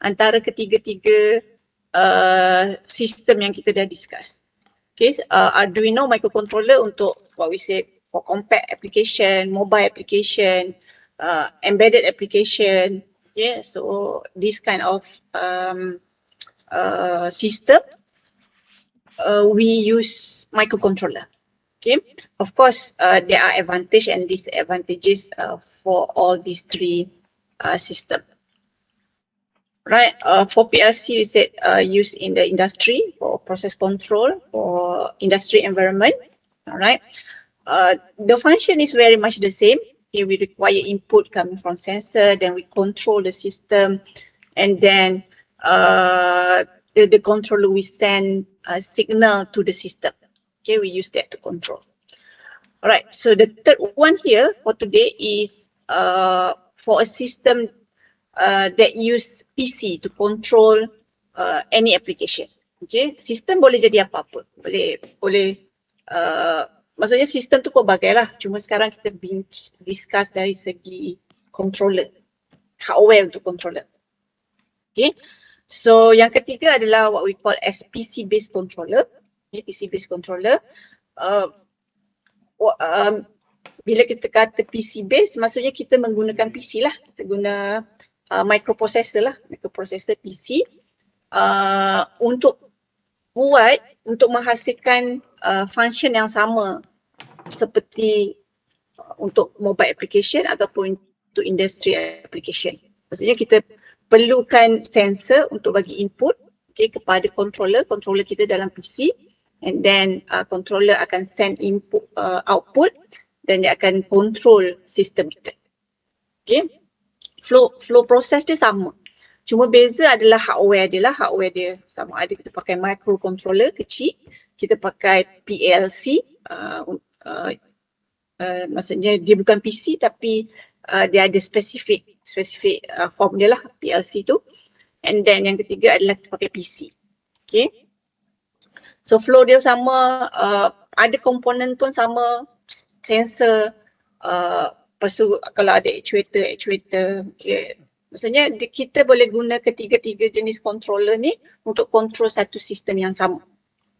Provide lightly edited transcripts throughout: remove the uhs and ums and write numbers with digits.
antara ketiga-tiga sistem yang kita dah discuss. Okay, Arduino microcontroller untuk what we say for compact application, mobile application, embedded application. Okay, so this kind of system we use microcontroller. Okay, of course there are advantages and disadvantages for all these three systems. Right, for PLC you said used in the industry for process control, for industry environment. All right, the function is very much the same. Okay, we require input coming from sensor, then we control the system, and then the controller we send a signal to the system. Okay, we use that to control. All right, so the third one here for today is for a system that use PC to control any application. Okay, sistem boleh jadi apa-apa. Boleh maksudnya sistem tu pelbagai lah. Cuma sekarang kita discuss dari segi controller, hardware untuk controller. Okay, so yang ketiga adalah what we call as PC based controller. Okay, PC based controller. Bila kita kata PC based, maksudnya kita menggunakan PC lah. Kita guna microprocessor lah, microprocessor PC untuk menghasilkan function yang sama seperti untuk mobile application ataupun untuk industry application. Maksudnya kita perlukan sensor untuk bagi input, okay, kepada controller kita dalam PC, and then controller akan send input output dan dia akan control sistem kita. Okay, flow proses dia sama. Cuma beza adalah hardware dia lah. Hardware dia sama ada kita pakai microcontroller kecil, kita pakai PLC, maksudnya dia bukan PC tapi dia ada spesifik form dia lah, PLC tu. And then yang ketiga adalah kita pakai PC. Okay, so flow dia sama, ada komponen pun sama, sensor, lepas tu kalau ada actuator, okay. Maksudnya kita boleh guna ketiga-tiga jenis controller ni untuk control satu sistem yang sama.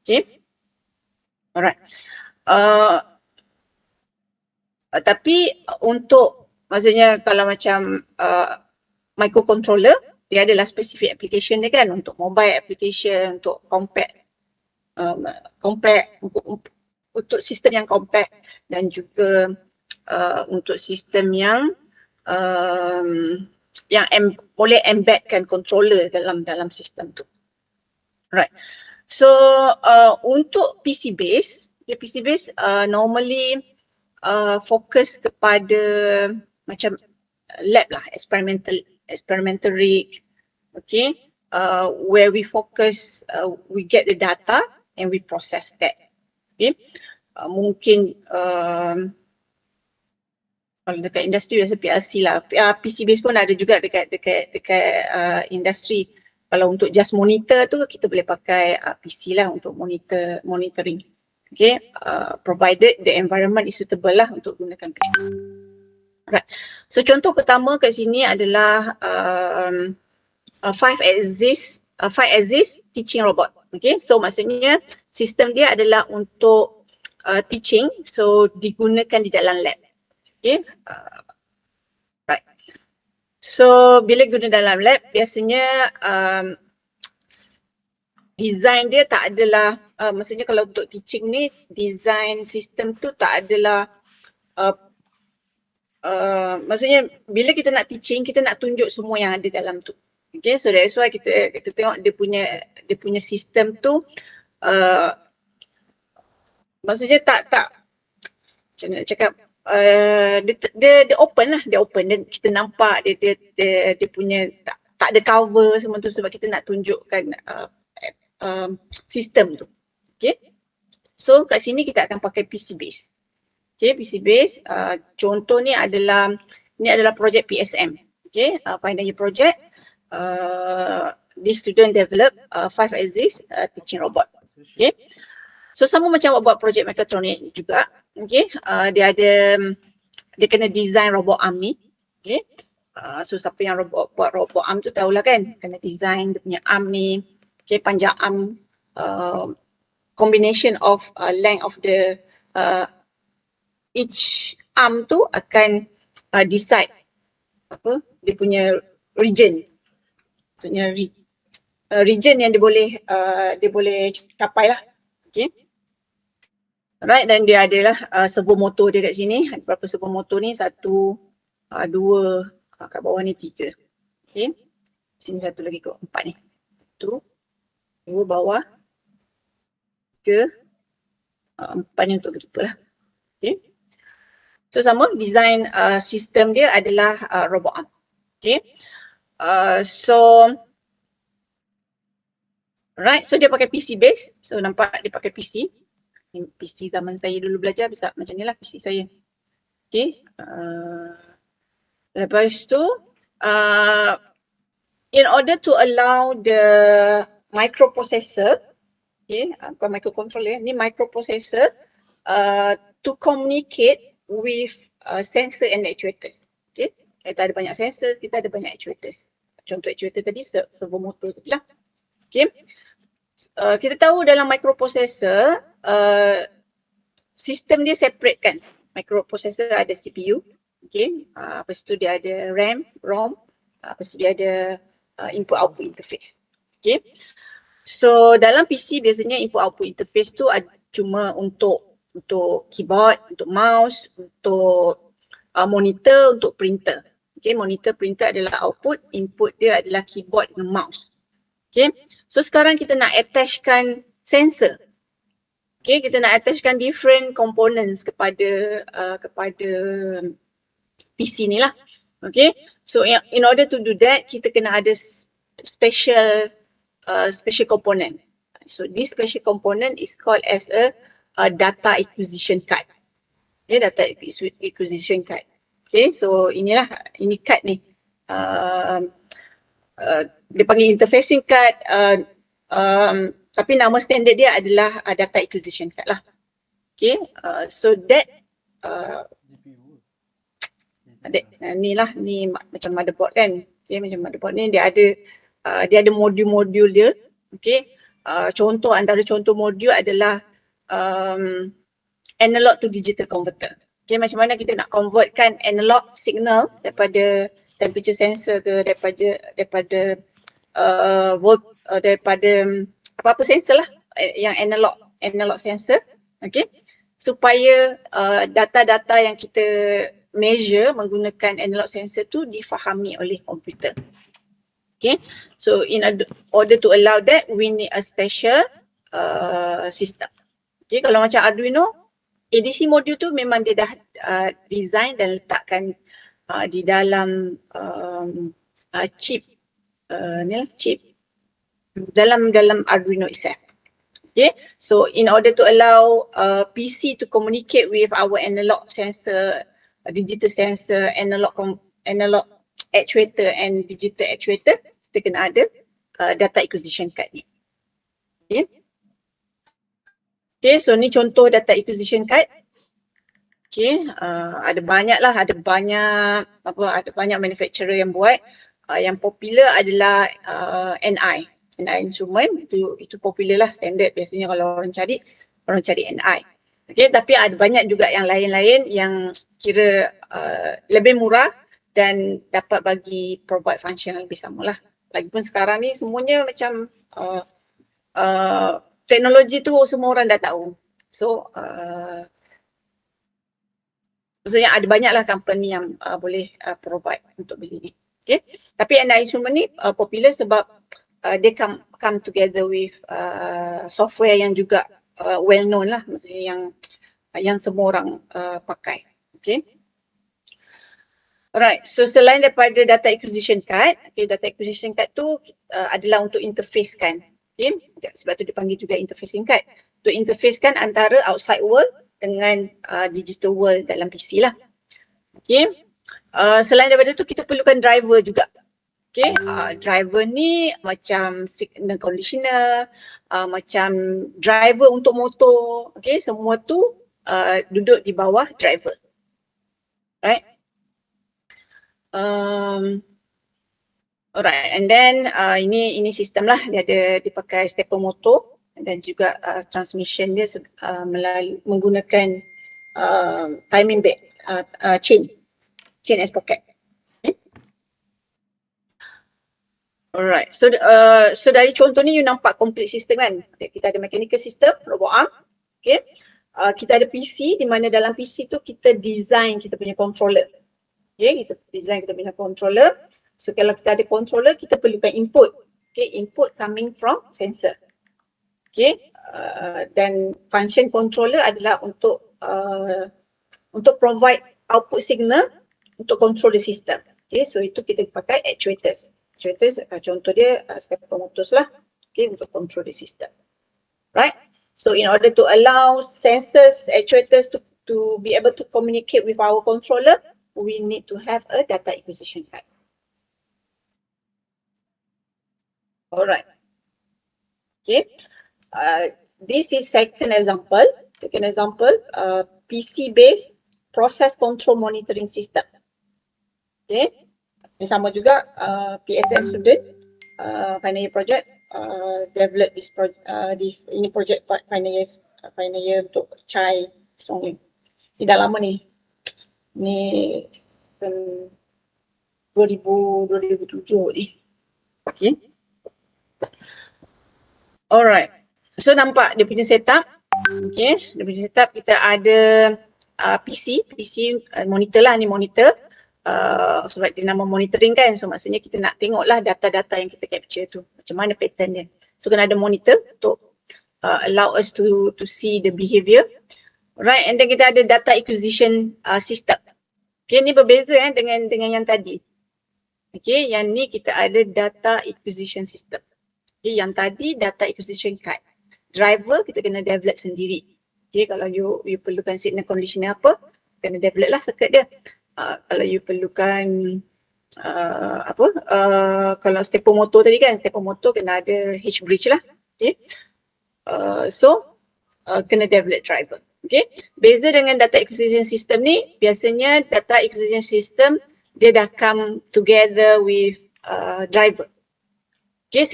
Okay, alright. Tapi untuk, maksudnya kalau macam microcontroller, dia adalah spesifik application dia kan, untuk mobile application, untuk compact, untuk sistem yang compact, dan juga untuk sistem yang boleh embedkan controller dalam sistem tu. Right. So untuk PC base, normally fokus kepada macam lab lah, experimental rig, okay, where we focus, we get the data and we process that. Okay, mungkin kalau dekat industri biasa PLC lah, PC base pun ada juga dekat industri. Kalau untuk just monitor tu kita boleh pakai PC lah untuk monitoring. Okay, provided the environment is suitable lah untuk gunakan PC. Right. So contoh pertama kat sini adalah 5-axis teaching robot. Okay, so maksudnya sistem dia adalah untuk teaching, so digunakan di dalam lab. Okay, right. So bila guna dalam lab, biasanya design dia tak adalah, maksudnya kalau untuk teaching ni, design sistem tu tak adalah, maksudnya bila kita nak teaching, kita nak tunjuk semua yang ada dalam tu. Okay, so that's why kita tengok dia punya sistem tu, maksudnya tak macam nak cakap, dia open lah, dan kita nampak dia punya tak ada cover semua tu sebab kita nak tunjukkan sistem tu. Okay, so kat sini kita akan pakai PC base. Okay, PC base, contoh ni adalah projek PSM. Okay, final year project, this student develop 5-axis teaching robot. Okay, so sama macam buat projek mekatronik juga. Okay, dia kena design robot arm ni. Okay, So siapa yang buat robot arm tu tahulah kan, kena design dia punya arm ni. Okay, panjang arm, combination of length of the each arm tu akan decide apa dia punya region. Maksudnya region yang dia boleh capai lah. Okay. Right, dan dia adalah servo motor dia kat sini. Ada berapa servo motor ni? 1, 2, kat bawah ni 3. Okay. Sini satu lagi kot, 4 ni. 1, 2 bawah, 3, 4 ni untuk gripper lah. Okay. So sama, design sistem dia adalah robot arm. Okay. So right, so dia pakai PC base. So nampak dia pakai PC. PC zaman saya dulu belajar bisa macam ni lah PC saya. Okay. Lepas tu, in order to allow the microprocessor, okay, bukan microcontroller, ni microprocessor to communicate with sensor and actuators. Okay. Kita ada banyak sensor, kita ada banyak actuators. Contoh actuator tadi, servo motor tadi lah. Okay. Kita tahu dalam microprocessor, sistem dia separate kan. Microprocessor ada CPU, okay. Lepas tu dia ada RAM, ROM, lepas tu dia ada input output interface. Okay. So dalam PC biasanya input output interface tu cuma untuk keyboard, untuk mouse, untuk monitor, untuk printer. Okay, monitor, printer adalah output, input dia adalah keyboard dengan mouse. Okay, so sekarang kita nak attachkan sensor. Okay, kita nak attachkan different components kepada PC ni lah. Okay, so in order to do that, kita kena ada special component. So this special component is called as a data acquisition card. Okay, data acquisition card. Okay, so ini card ni. Dia panggil interfacing card, tapi nama standard dia adalah data acquisition card lah. Okay, so that ni macam motherboard kan. Okay, macam motherboard ni dia ada modul-modul dia. Okay, antara contoh modul adalah analog to digital converter. Okay, macam mana kita nak convertkan analog signal daripada temperature sensor ke daripada apa-apa sensor lah yang analog sensor, okay, supaya data-data yang kita measure menggunakan analog sensor tu difahami oleh komputer. Okay, so in order to allow that, we need a special system. Okay, kalau macam Arduino, ADC module tu memang dia dah design dan letakkan di dalam chip dalam Arduino itself. Okay, so in order to allow PC to communicate with our analog sensor, digital sensor, analog actuator and digital actuator, kita kena ada data acquisition card ni. Okay. Okay, so ni contoh data acquisition card. Okay, ada banyak manufacturer yang buat. Yang popular adalah NI instrument, itu popular lah, standard biasanya kalau orang cari NI. Okay, tapi ada banyak juga yang lain-lain yang kira lebih murah dan dapat bagi provide function yang lebih sama lah. Lagipun sekarang ni semuanya macam teknologi tu semua orang dah tahu. So maksudnya ada banyaklah company yang boleh provide untuk beli ni. Okay. Tapi NI instrument ni popular sebab they come together with software yang juga well known lah, maksudnya yang semua orang pakai. Okay. Alright, so selain daripada data acquisition card, okay, data acquisition card tu adalah untuk interface kan. Okay, sebab tu dipanggil juga interfacing card. Untuk interface kan antara outside world dengan digital world dalam PC lah. Okay, selain daripada tu kita perlukan driver juga. Okay, driver ni macam signal conditioner, macam driver untuk motor. Okay, semua tu duduk di bawah driver. Right. Alright, and then ini sistem lah, dia ada dipakai stepper motor dan juga transmission dia menggunakan timing belt, chain and sprocket. Okay. Alright, so dari contoh ni you nampak complete system kan. Kita ada mechanical system, robot arm, okay. Kita ada PC di mana dalam PC tu kita design kita punya controller. Okay, kita design kita punya controller. So kalau kita ada controller, kita perlukan input. Okay, input coming from sensor. Okay, dan function controller adalah untuk provide output signal untuk control the system. Okay, so itu kita pakai actuators. Actuators contoh dia stepper motors lah. Okay, untuk control the system. Right? So in order to allow sensors, actuators to be able to communicate with our controller, we need to have a data acquisition card. Alright. Okay. This is second example. Second example, PC-based process control monitoring system. Okay. Ini sama juga PSM student final year project develop this project final year untuk CHAI Strongling. Ini dah lama ni. Ni 2007 ni. Okay. Alright. So nampak dia punya setup. Okay. Dia punya setup kita ada PC monitor lah, ni monitor. Sebab dia nama monitoring kan, so maksudnya kita nak tengok lah data-data yang kita capture tu, macam mana pattern dia. So kena ada monitor untuk allow us to see the behavior. Right, and then kita ada data acquisition system. Okay, ni berbeza dengan yang tadi. Okay, yang ni kita ada data acquisition system. Okay, yang tadi data acquisition card. Driver kita kena develop sendiri. Okay, kalau you perlukan signal conditioner apa, kena develop lah circuit dia. Kalau you perlukan kalau stepper motor tadi kan, stepper motor kena ada H-bridge lah. Okay. Kena develop driver. Okay. Beza dengan data acquisition system ni, biasanya data acquisition system dia dah come together with driver. Okay,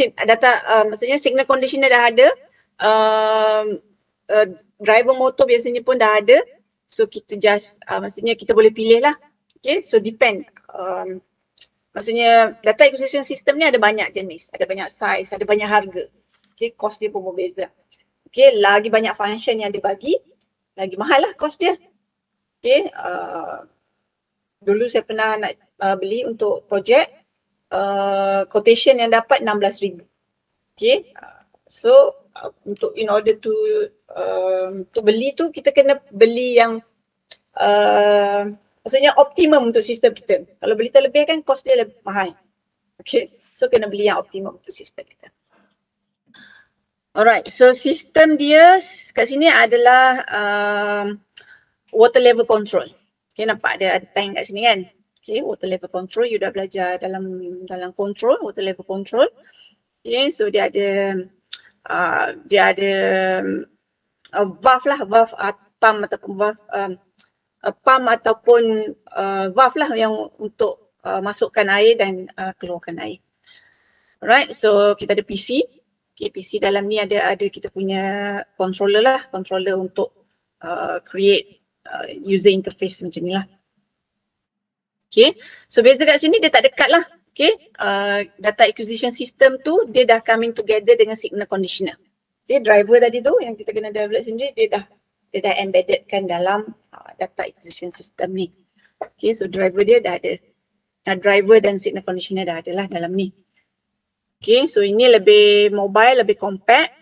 maksudnya signal conditioner dah ada, driver motor biasanya pun dah ada. So kita just, maksudnya kita boleh pilih lah. Okay, so depend. Maksudnya data acquisition system ni ada banyak jenis, ada banyak size, ada banyak harga. Okay, cost dia pun berbeza. Okay, lagi banyak function yang dibagi, lagi mahal lah cost dia. Okay, dulu saya pernah nak beli untuk projek, quotation yang dapat 16,000. Okay, so in order to beli tu kita kena beli yang maksudnya optimum untuk sistem kita. Kalau beli terlebih kan cost dia lebih mahal. Okay, so kena beli yang optimum untuk sistem kita. Alright, so sistem dia kat sini adalah water level control. Okay, nampak ada tank kat sini kan. Okay, water level control, you dah belajar dalam control, water level control. Okay, so dia ada valve lah, valve pump ataupun valve valve lah yang untuk masukkan air dan keluarkan air. Alright, so kita ada PC. Okay, PC dalam ni ada kita punya controller lah, controller untuk create user interface macam ni lah. Okay, so beza kat sini dia tak dekat lah. Okay, data acquisition system tu dia dah coming together dengan signal conditioner. Okay, driver tadi tu yang kita kena develop sendiri, dia dah embedded kan dalam data acquisition system ni. Okay, so driver dia dah ada. Driver dan signal conditioner dah ada lah dalam ni. Okay, so ini lebih mobile, lebih compact.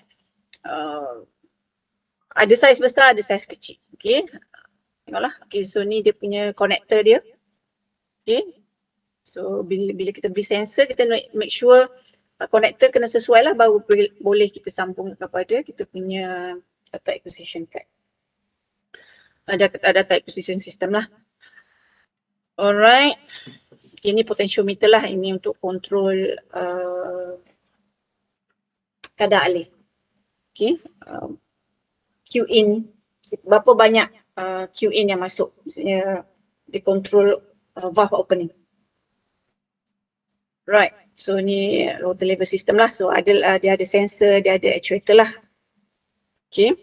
Ada size besar, ada size kecil. Okay, tengoklah. Okay, so ni dia punya connector dia. Okay, so bila kita beli sensor, kita make sure connector kena sesuai lah, baru boleh kita sambung kepada kita punya data acquisition card. Data acquisition system lah. Alright. Okay, ini potentiometer lah, ini untuk kontrol kadar alih. Okay. Q in, berapa banyak Q in yang masuk, maksudnya dia control valve opening. Right. So ni rotor lever system lah. So ada dia ada sensor, dia ada actuator lah. Okay.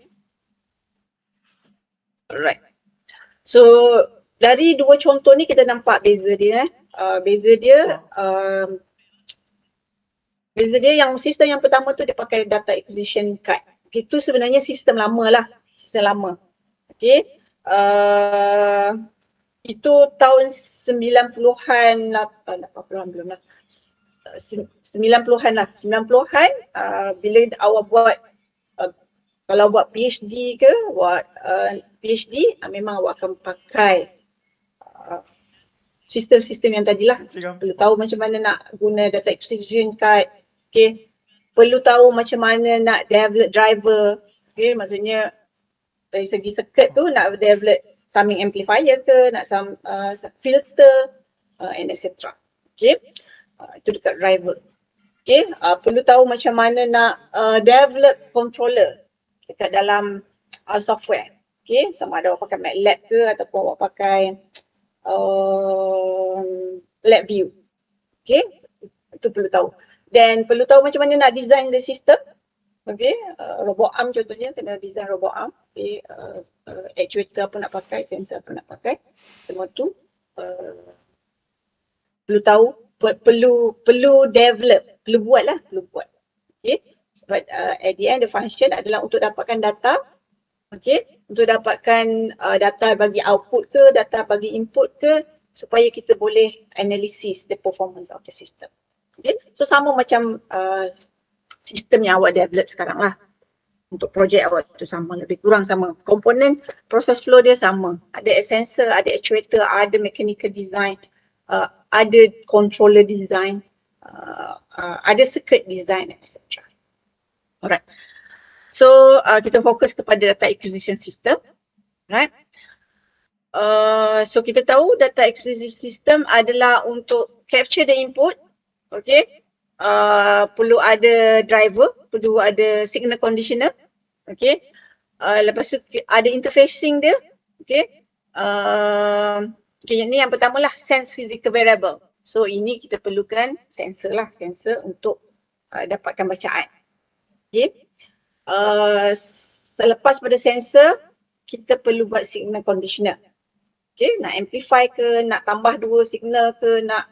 Alright. So dari dua contoh ni kita nampak beza dia. Beza dia yang sistem yang pertama tu dia pakai data acquisition card. Itu sebenarnya sistem lama lah. Sistem lama. Okay. Itu tahun 90-an, 80-an belum lah. 90-an lah. 90-an bila awak buat kalau buat PhD ke, buat PhD memang awak akan pakai sistem-sistem yang tadilah. Perlu tahu macam mana nak guna data acquisition card. Okay. Perlu tahu macam mana nak develop driver. Okay. Maksudnya dari segi circuit tu nak develop summing amplifier ke, nak filter and etc. Okay. Itu dekat driver. Okay. Perlu tahu macam mana nak develop controller dekat dalam software. Okay. Sama ada awak pakai MATLAB ke ataupun awak pakai LabVIEW. Okay. Itu perlu tahu. Dan perlu tahu macam mana nak design the system. Okay. Robot arm contohnya kena design robot arm. Okay. Actuator apa nak pakai, sensor apa nak pakai. Semua tu perlu tahu, perlu develop, perlu buat. Okay. Sebab at the end the function adalah untuk dapatkan data. Okay. Untuk dapatkan data bagi output ke, data bagi input ke, supaya kita boleh analysis the performance of the system. Okay. So sama macam sistem yang awak develop sekarang lah. Untuk projek awak tu sama, lebih kurang sama. Komponen process flow dia sama. Ada sensor, ada actuator, ada mechanical design, ada controller design, ada circuit design, etc. Alright. So kita fokus kepada data acquisition system. Right. So kita tahu data acquisition system adalah untuk capture the input. Okay. Perlu ada driver, perlu ada signal conditioner. Okay. Lepas tu ada interfacing dia. Okay. Okay, ini yang pertama lah, sense physical variable. So ini kita perlukan sensor lah, sensor untuk dapatkan bacaan. Okay. Selepas pada sensor, kita perlu buat signal conditioner. Okay, nak amplify ke, nak tambah dua signal ke, nak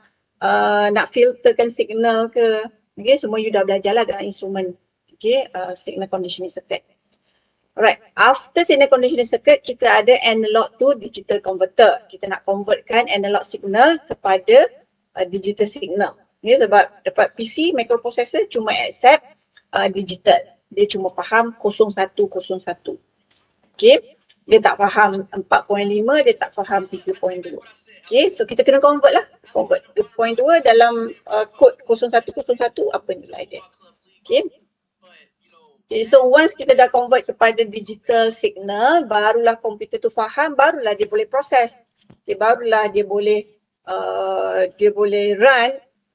filterkan signal ke. Okay, semua you dah belajar lah dalam instrumen. Okay, signal conditioning circuit. Alright, after signal conditioning circuit, kita ada analog to digital converter. Kita nak convertkan analog signal kepada digital signal. Okay, sebab dapat PC, microprocessor cuma accept digital. Dia cuma faham 0101. Okay, dia tak faham 4.5, dia tak faham 3.2. Okay, so kita kena convert lah. Convert 3.2 dalam kod 0101 apa nilai dia. Okay. Okay, so once kita dah convert kepada digital signal, barulah komputer tu faham, barulah dia boleh proses. Okay, barulah dia boleh run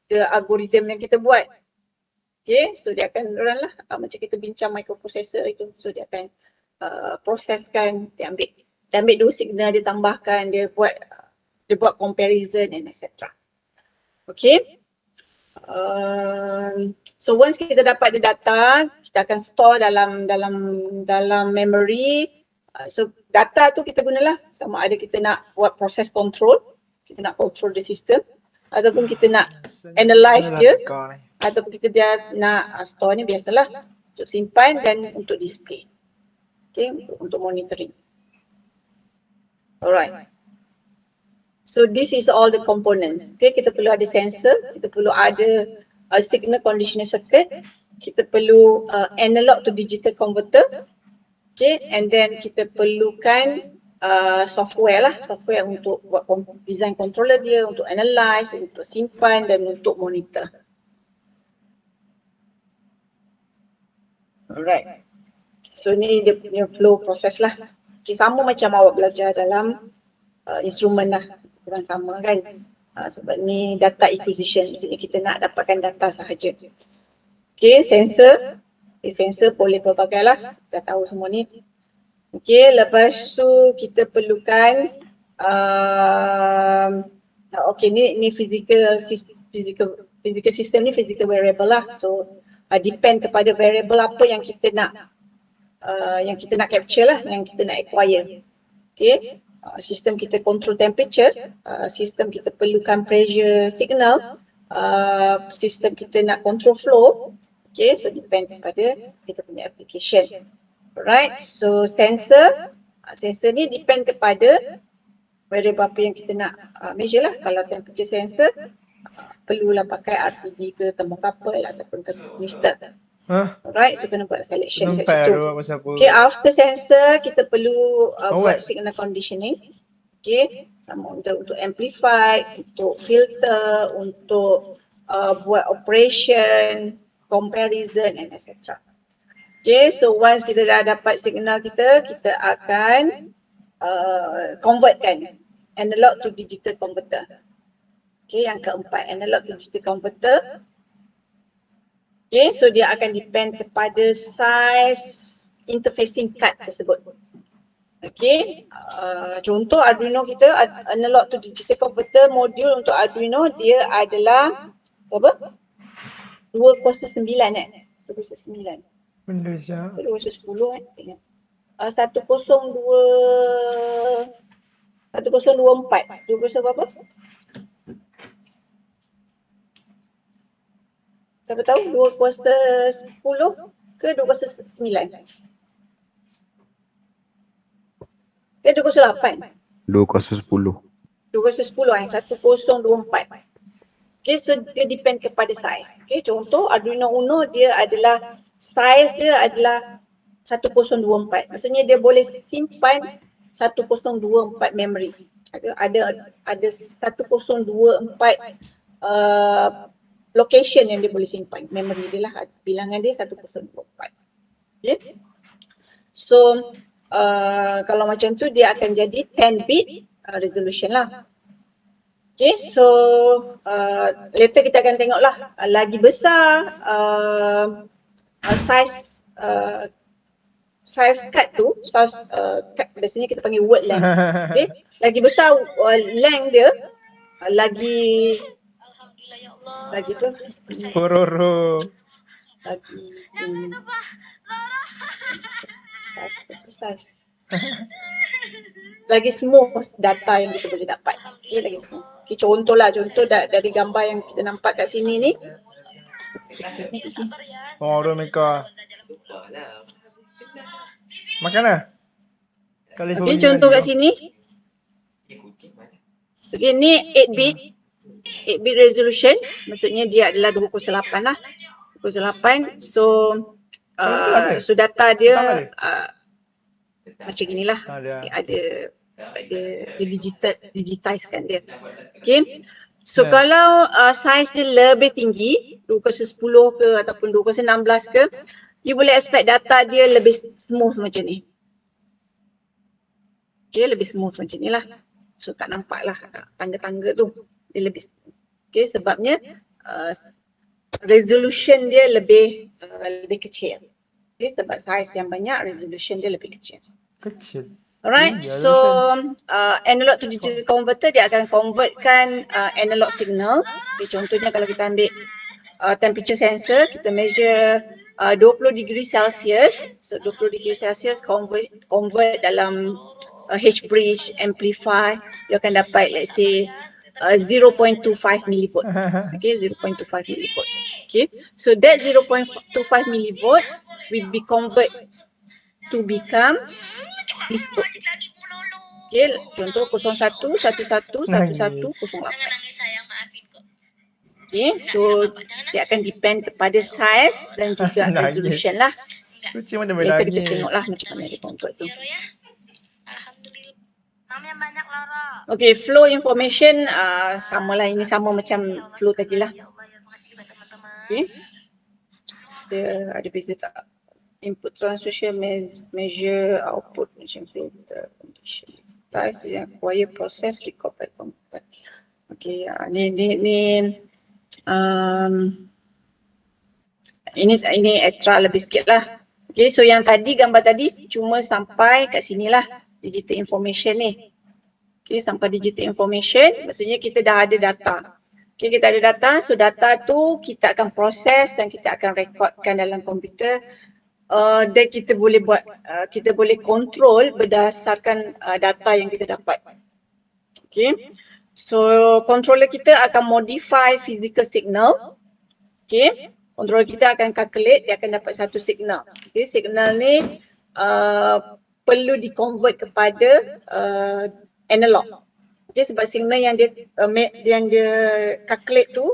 the algorithm yang kita buat. Okay, so dia akan run lah macam kita bincang microprocessor itu. So dia akan proseskan, dia ambil dua signal, dia tambahkan, dia buat comparison and etc. Okay. So once kita dapat the data, kita akan store dalam memory. So data tu kita gunalah sama ada kita nak buat process control, kita nak control the system, ataupun kita nak analyze dia, ataupun kita just nak store ni biasalah untuk simpan dan untuk display. Okay, untuk monitoring. Alright. So this is all the components. Okay, kita perlu ada sensor, kita perlu ada signal conditioner circuit, kita perlu analog to digital converter. Okay, and then kita perlukan software lah, software untuk buat design controller dia, untuk analyze, untuk simpan dan untuk monitor. Alright. So ni dia punya flow proses lah. Okay, sama macam awak belajar dalam instrumen lah. Kurang sama kan. Sebab ni data acquisition. Maksudnya kita nak dapatkan data sahaja. Okay, sensor. Okay, sensor boleh pelbagai lah. Dah tahu semua ni. Okay, lepas tu kita perlukan okay, ni physical physical system ni physical variable lah. So depend kepada variable apa yang kita nak capture lah, yang kita nak acquire. Okay, sistem kita control temperature, sistem kita perlukan pressure signal, sistem kita nak control flow. Okay, so depend kepada kita punya application. Alright, so sensor ni depend kepada variable apa yang kita nak measure lah. Kalau temperature sensor, perlulah pakai RTD ke thermocouple ataupun thermistor. Alright, so kena buat selection kat situ. Okay, after sensor kita perlu buat signal conditioning. Okay, sama untuk amplify, untuk filter, untuk buat operation, comparison and etc. Okay, so once kita dah dapat signal kita akan convertkan analog to digital converter. Okay, yang keempat, analog to digital converter. Okay, so dia akan depend kepada size interfacing card tersebut. Okay, contoh Arduino kita, analog to digital converter modul untuk Arduino dia adalah apa? 209 209. Benda siap. 210 kan? 1024. 200 berapa? Siapa tahu 2 kuasa 10 ke 2 kuasa 9? Ke 2 kuasa 8? 2 kuasa 10. 2 kuasa 10 kan? 1024. Okay, so dia depend kepada size. Okay, contoh Arduino Uno dia adalah, size dia adalah 1024. Maksudnya dia boleh simpan 1024 memory. Ada 1024 location yang dia boleh simpan. Memory dia lah, bilangan dia 1024. Okay. So kalau macam tu dia akan jadi 10 bit resolution lah. Okay, so later kita akan tengok lah lagi besar size card tu, biasanya kita panggil word length. Okay, lagi besar length dia, lagi tu Pororo. lagi size lagi smooth data yang kita boleh dapat. Okay, lagi smooth. Okay, contoh dari gambar yang kita nampak kat sini ni. Orang mereka. Makan lah. Okay, contoh kat sini. Okay, ni 8 bit resolution. Maksudnya dia adalah 208 lah. 208. So data dia macam inilah. Okay, ada sebab dia digitizekan dia. Okay. So kalau size dia lebih tinggi, 2 kuasa 10 ke ataupun 2 kuasa 16 ke, you boleh expect data dia lebih smooth macam ni. Okay, lebih smooth macam ni lah. So tak nampak lah tangga-tangga tu. Dia lebih smooth. Okay, sebabnya resolution dia lebih kecil. Okay, sebab size yang banyak, resolution dia lebih kecil. Alright, so analog to digital converter dia akan convertkan analog signal. Okay, contohnya kalau kita ambil temperature sensor, kita measure 20 degree Celsius. So 20 degree Celsius convert dalam H-bridge, amplify, you akan dapat let's say 0.25 millivolt. Okay, 0.25 millivolt. Okay, so that 0.25 millivolt will be convert to become this code. Okay, contoh 01111108. Okay, so dia akan depend kepada size dan juga resolution lah. Later kita tengoklah macam mana dia convert tu. Okay, flow information samalah, ini sama macam flow tadi lah. Okay, dia ada beza tak? Input transducer measure output macam filter condition. Size yang require process record by computer. Okay, ini extra lebih sikit lah. Okay, so yang tadi gambar tadi cuma sampai kat sini lah digital information ni. Okay, sampai digital information maksudnya kita dah ada data. Okay, kita ada data. So data tu kita akan proses dan kita akan rekodkan dalam komputer. Dan kita boleh buat, kita boleh control berdasarkan data yang kita dapat. Okay. So controller kita akan modify physical signal. Okay. Controller kita akan calculate, dia akan dapat satu signal. Okay. Signal ni perlu di-convert kepada analog. Okay, sebab signal yang dia calculate tu,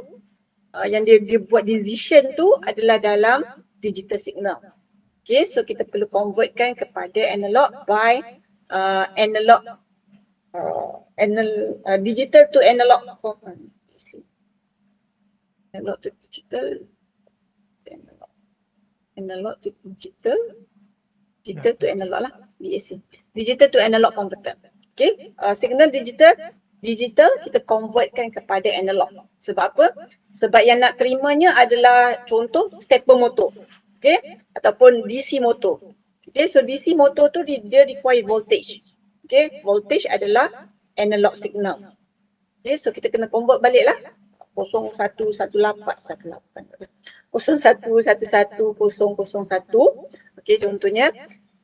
yang dia buat decision tu adalah dalam digital signal. Okay, so kita perlu convertkan kepada analog by digital to analog. Analog to digital, analog to digital, digital to analog lah, DAC. Digital to analog converter. Okay, signal digital kita convertkan kepada analog. Sebab apa? Sebab yang nak terimanya adalah contoh stepper motor. Okay, ataupun DC motor. Okay, so DC motor tu dia require voltage. Okay, voltage adalah analog signal. Okay, so kita kena convert balik lah. 0111. Okay, contohnya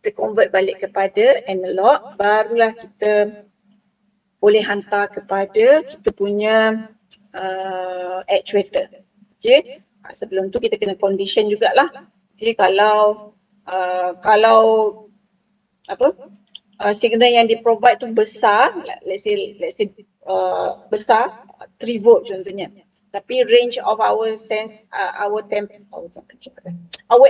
kita convert balik kepada analog, barulah kita boleh hantar kepada kita punya actuator. Okay, sebelum tu kita kena condition jugalah. Okay, kalau signal yang di provide tu besar, let's say besar 3 volt contohnya, tapi range of our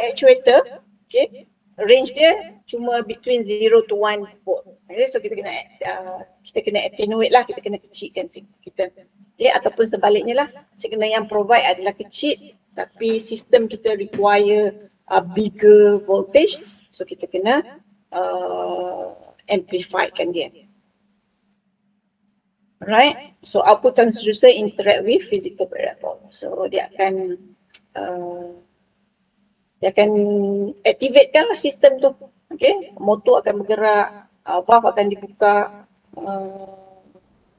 actuator, okay, range dia cuma between 0 to 1 volt. Okay, so kita kena attenuate lah, kita kena kecilkan signal kita. Okay, ataupun sebaliknya lah, signal yang provide adalah kecil tapi sistem kita require bigger voltage, so kita kena amplify kan dia. Right, so output transducer interact with physical variable. So dia akan activate kan lah sistem tu. Okay, motor akan bergerak, valve akan dibuka,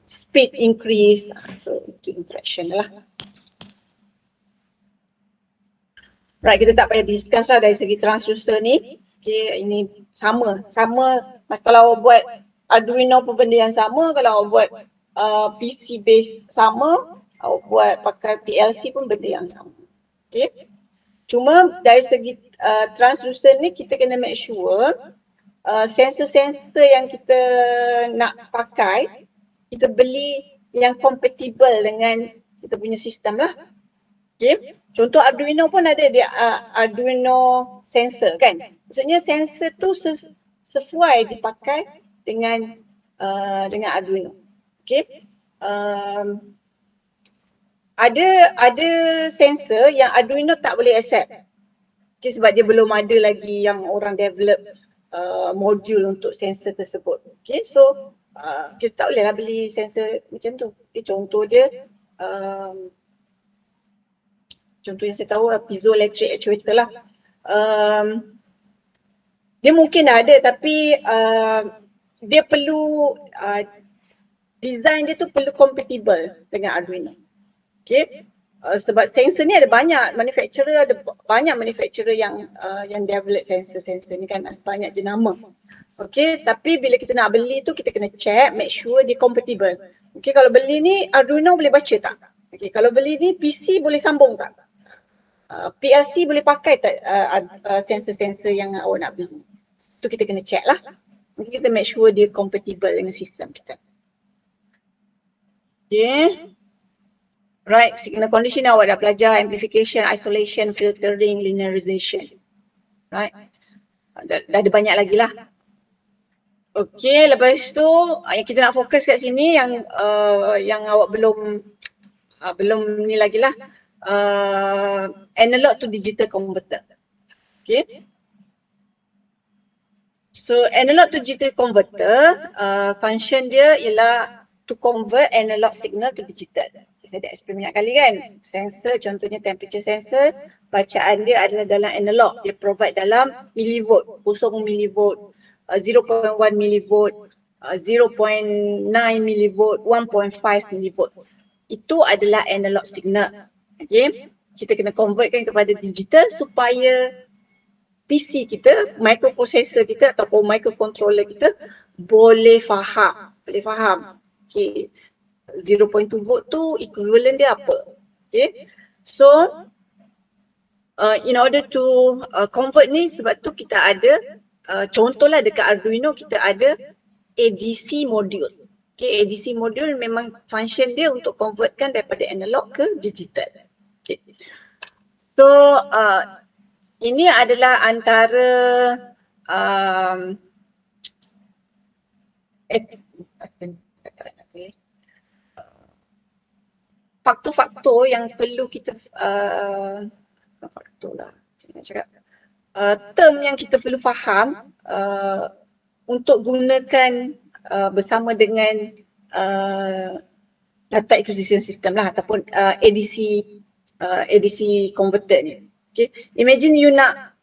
speed increase, so itu interaction lah. Right, kita tak payah discuss lah dari segi transducer ni. Okay, ini sama kalau buat Arduino pun benda yang sama, kalau buat PC base sama, buat pakai PLC pun benda yang sama. Okay, cuma dari segi transducer ni kita kena make sure sensor-sensor yang kita nak pakai, kita beli yang compatible dengan kita punya sistem lah. Okay, contoh Arduino pun ada dia Arduino sensor kan. Maksudnya sensor tu sesuai dipakai dengan Arduino. Okay, ada sensor yang Arduino tak boleh accept. Okay, sebab dia belum ada lagi yang orang develop modul untuk sensor tersebut. Okay, so kita tak boleh lah beli sensor macam tu. Okay, contoh dia contoh yang saya tahu piezoelectric actuator lah. Dia mungkin ada tapi dia perlu design dia tu perlu compatible dengan Arduino. Okay, sebab sensor ni ada banyak manufacturer yang develop sensor ni kan, banyak jenama. Okay, tapi bila kita nak beli tu kita kena check, make sure dia compatible. Okay, kalau beli ni Arduino boleh baca tak? Okay, kalau beli ni PC boleh sambung tak? PLC boleh pakai tak sensor-sensor yang awak nak beli? Tu kita kena check lah. Kita make sure dia compatible dengan sistem kita. Okay. Right, signal conditioning awak dah belajar, amplification, isolation, filtering, linearization. Right. Dah ada banyak lagi lah. Okay, lepas tu yang kita nak fokus kat sini yang awak belum ni lagi lah. Analog to digital converter. Okay. So analog to digital converter, function dia ialah to convert analog signal to digital. Saya dah explain banyak kali kan. Sensor, contohnya temperature sensor, bacaan dia adalah dalam analog. Dia provide dalam millivolt, 0 millivolt, 0.1 millivolt, 0.9 millivolt, 1.5 millivolt. itu adalah analog signal. Okay, kita kena convertkan kepada digital supaya PC kita, microprocessor kita ataupun microcontroller kita boleh faham. Okay, 0.2 volt tu equivalent dia apa. Okay, so in order to convert ni, sebab tu kita ada contohlah dekat Arduino kita ada ADC module. Okay, ADC module memang function dia untuk convertkan daripada analog ke digital. Okay. So ini adalah antara faktor-faktor yang perlu kita faktor lah, saya nak cakap term yang kita perlu faham untuk gunakan bersama dengan data acquisition system lah ataupun ADC converter ni. Okay, imagine you nak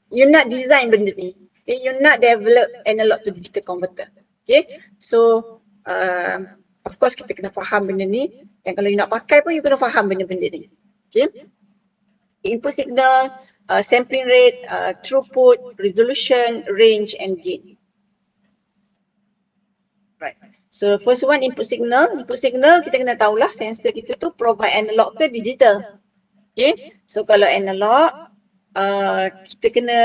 design benda ni. Okay, you nak develop analog to digital converter. Okay, so of course kita kena faham benda ni, dan kalau you nak pakai pun you kena faham benda-benda ni. Okay, input signal, sampling rate, throughput, resolution, range and gain. Right. So first one, input signal. Input signal kita kena tahulah sensor kita tu provide analog ke digital. Okay, so kalau analog kita kena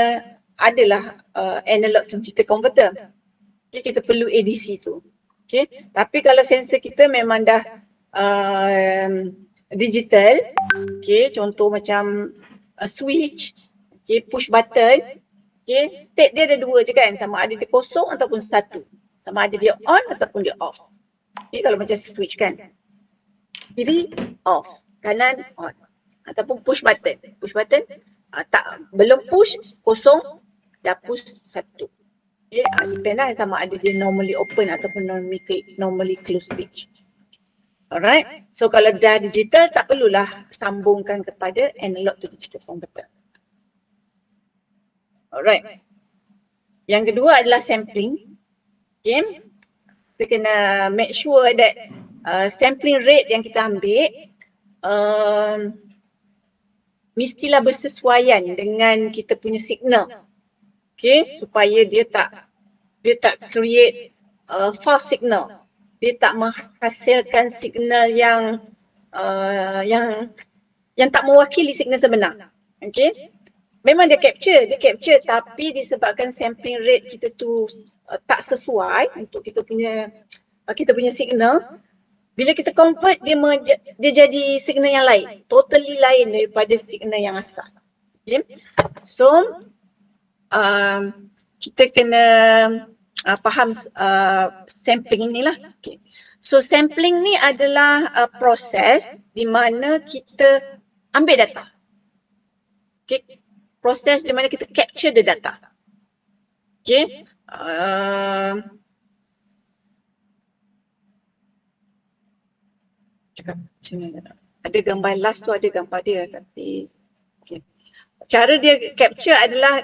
adalah analog to digital converter. Okay, kita perlu ADC tu. Okay, tapi kalau sensor kita memang dah digital, okay, contoh macam switch, okay, push button, okay, state dia ada dua je kan, sama ada dia kosong ataupun satu, sama ada dia on ataupun dia off. Okay, kalau macam switch kan, kiri off, kanan on, ataupun push button tak, belum push kosong, dah push satu. Okay, depend lah sama ada dia normally open ataupun normally close switch. Alright, so kalau dah digital tak perlulah sambungkan kepada analog to digital converter. Alright, yang kedua adalah sampling. Okay, kita kena make sure that sampling rate yang kita ambil mestilah bersesuaian dengan kita punya signal. Okay, supaya dia tak create false signal. Dia tak menghasilkan signal yang tak mewakili signal sebenar. Okay, memang dia capture tapi disebabkan sampling rate kita tu tak sesuai untuk kita punya signal. Bila kita convert dia jadi signal yang lain, totally lain daripada signal yang asal. Okay, so kita kena faham sampling ni lah. Okay. So sampling ni adalah proses di mana kita ambil data. Okay. Proses di mana kita capture the data. Okay. Ada gambar last tu, ada gambar dia tapi okay. Cara dia capture adalah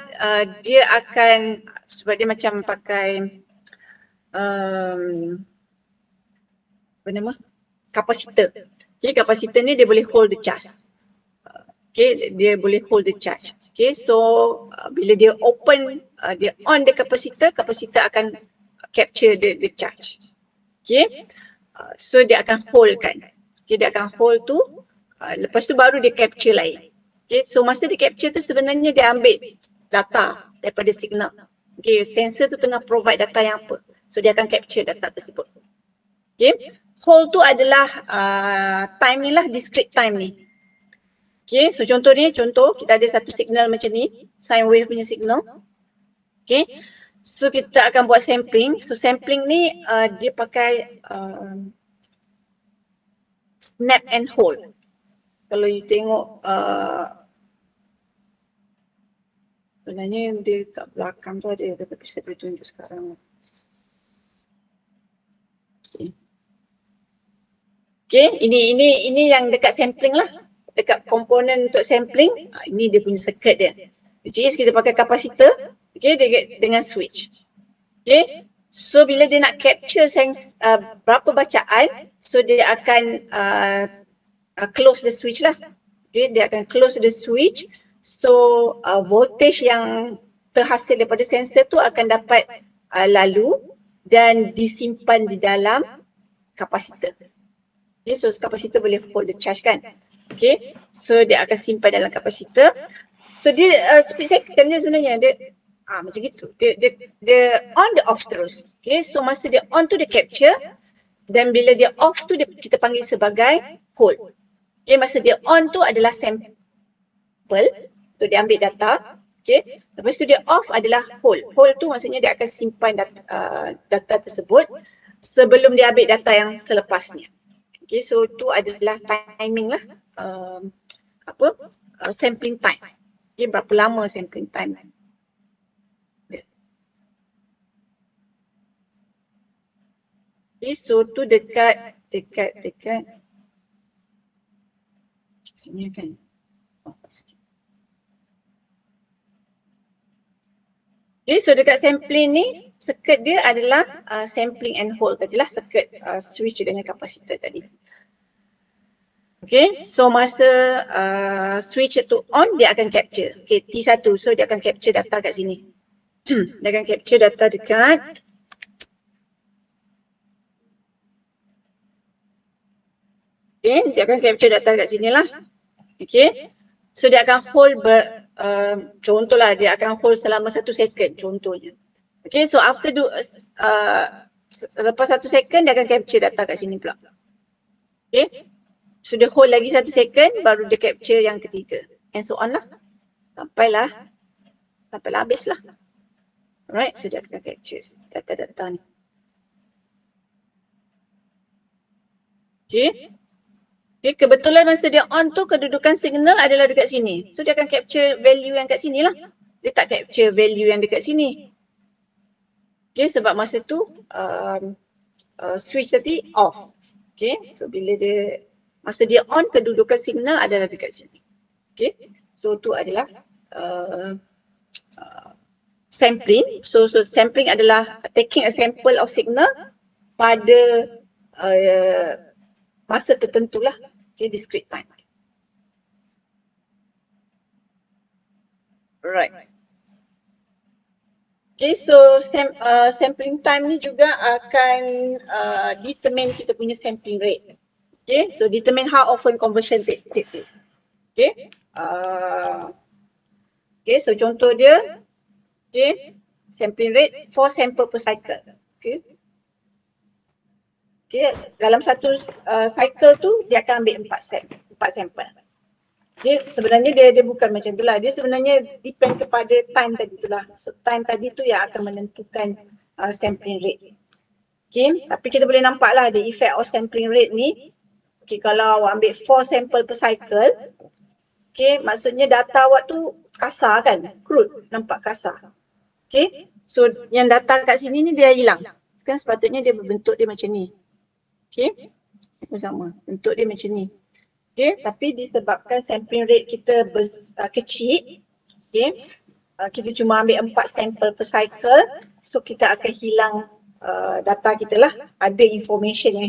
dia akan, sebab dia macam pakai apa nama, kapasitor. Okay, kapasitor ni dia boleh hold the charge. Okay, dia boleh hold the charge. Okay, so bila dia open, dia on the kapasitor, kapasitor akan capture the charge. Okay, so dia akan hold kan. Okay, dia akan hold tu, lepas tu baru dia capture lain. Okay, so masa dia capture tu sebenarnya dia ambil data daripada signal. Okay, sensor tu tengah provide data yang apa. So dia akan capture data tersebut. Okay, hold tu adalah time ni lah, discrete time ni. Okay, so contoh kita ada satu signal macam ni, sine wave punya signal. Okay, so kita akan buat sampling. So sampling ni dia pakai snap and hold. Kalau you tengok sebenarnya dia kat belakang tu ada, tapi saya boleh tunjuk sekarang. Okay, ini yang dekat sampling lah, dekat komponen untuk sampling. Ini dia punya circuit dia, which is kita pakai kapasitor, okay, dengan switch. Okay, so bila dia nak capture berapa bacaan, so dia akan close the switch lah. Okay, dia akan close the switch. So voltage yang terhasil daripada sensor tu akan dapat lalu dan disimpan di dalam kapasitor. Okay, so kapasitor boleh hold the charge kan. Okay, so dia akan simpan dalam kapasitor. So dia split second dia sebenarnya dia macam gitu. Dia on the off terus. Okay, so masa dia on tu dia capture dan bila dia off tu dia, kita panggil sebagai hold. Okay, masa dia on tu adalah sample. So dia ambil data. Okay, lepas tu dia off adalah hold. Hold tu maksudnya dia akan simpan data tersebut sebelum dia ambil data yang selepasnya. Okay, so tu adalah timing lah. Sampling time. Okay, berapa lama sampling time. Okay, so tu dekat sini kan. Okay, so dekat sampling ni, circuit dia adalah sampling and hold tadilah, circuit switch dengan kapasitor tadi. Okay, so masa switch tu on, dia akan capture. Okay, T1, so dia akan capture data kat sini. Dia akan capture data dekat okay, dia akan capture data kat sini lah. Okay, so dia akan hold contohlah dia akan hold selama 1 second contohnya. Okay, so after lepas 1 second dia akan capture data kat sini pula. Okay, so dia hold lagi 1 second baru dia capture yang ketiga and so on lah. Sampailah habis lah. Alright, so dia akan capture data-data ni. Okay. Okay, kebetulan masa dia on tu kedudukan signal adalah dekat sini. So dia akan capture value yang kat sini lah. Dia tak capture value yang dekat sini. Okay, sebab masa tu switch tadi off. Okay, so bila masa dia on kedudukan signal adalah dekat sini. Okay, so tu adalah sampling. So sampling adalah taking a sample of signal pada masa tertentu lah. Okay, discrete time. Right. Okay, so sampling time ni juga akan determine kita punya sampling rate. Okay, so determine how often conversion take place. Okay, okay, so contoh dia, okay, sampling rate 4 sample per cycle. Okay, okay, dalam satu cycle tu dia akan ambil 4 sampel. Dia sebenarnya dia bukan macam itulah. Dia sebenarnya depend kepada time tadi itulah. So time tadi tu yang akan menentukan sampling rate. Okay, tapi kita boleh nampak lah the effect of sampling rate ni. Okay, kalau awak ambil 4 sampel per cycle, okay, maksudnya data awak tu kasar kan, crude, nampak kasar. Okay, so yang data kat sini ni dia hilang. Kan sepatutnya dia berbentuk dia macam ni. Okay, sama, bentuk dia macam ni. Okay, tapi disebabkan sampling rate kita kecil, okay, kita cuma ambil 4 sampel per cycle, so kita akan hilang data kita lah, ada information yang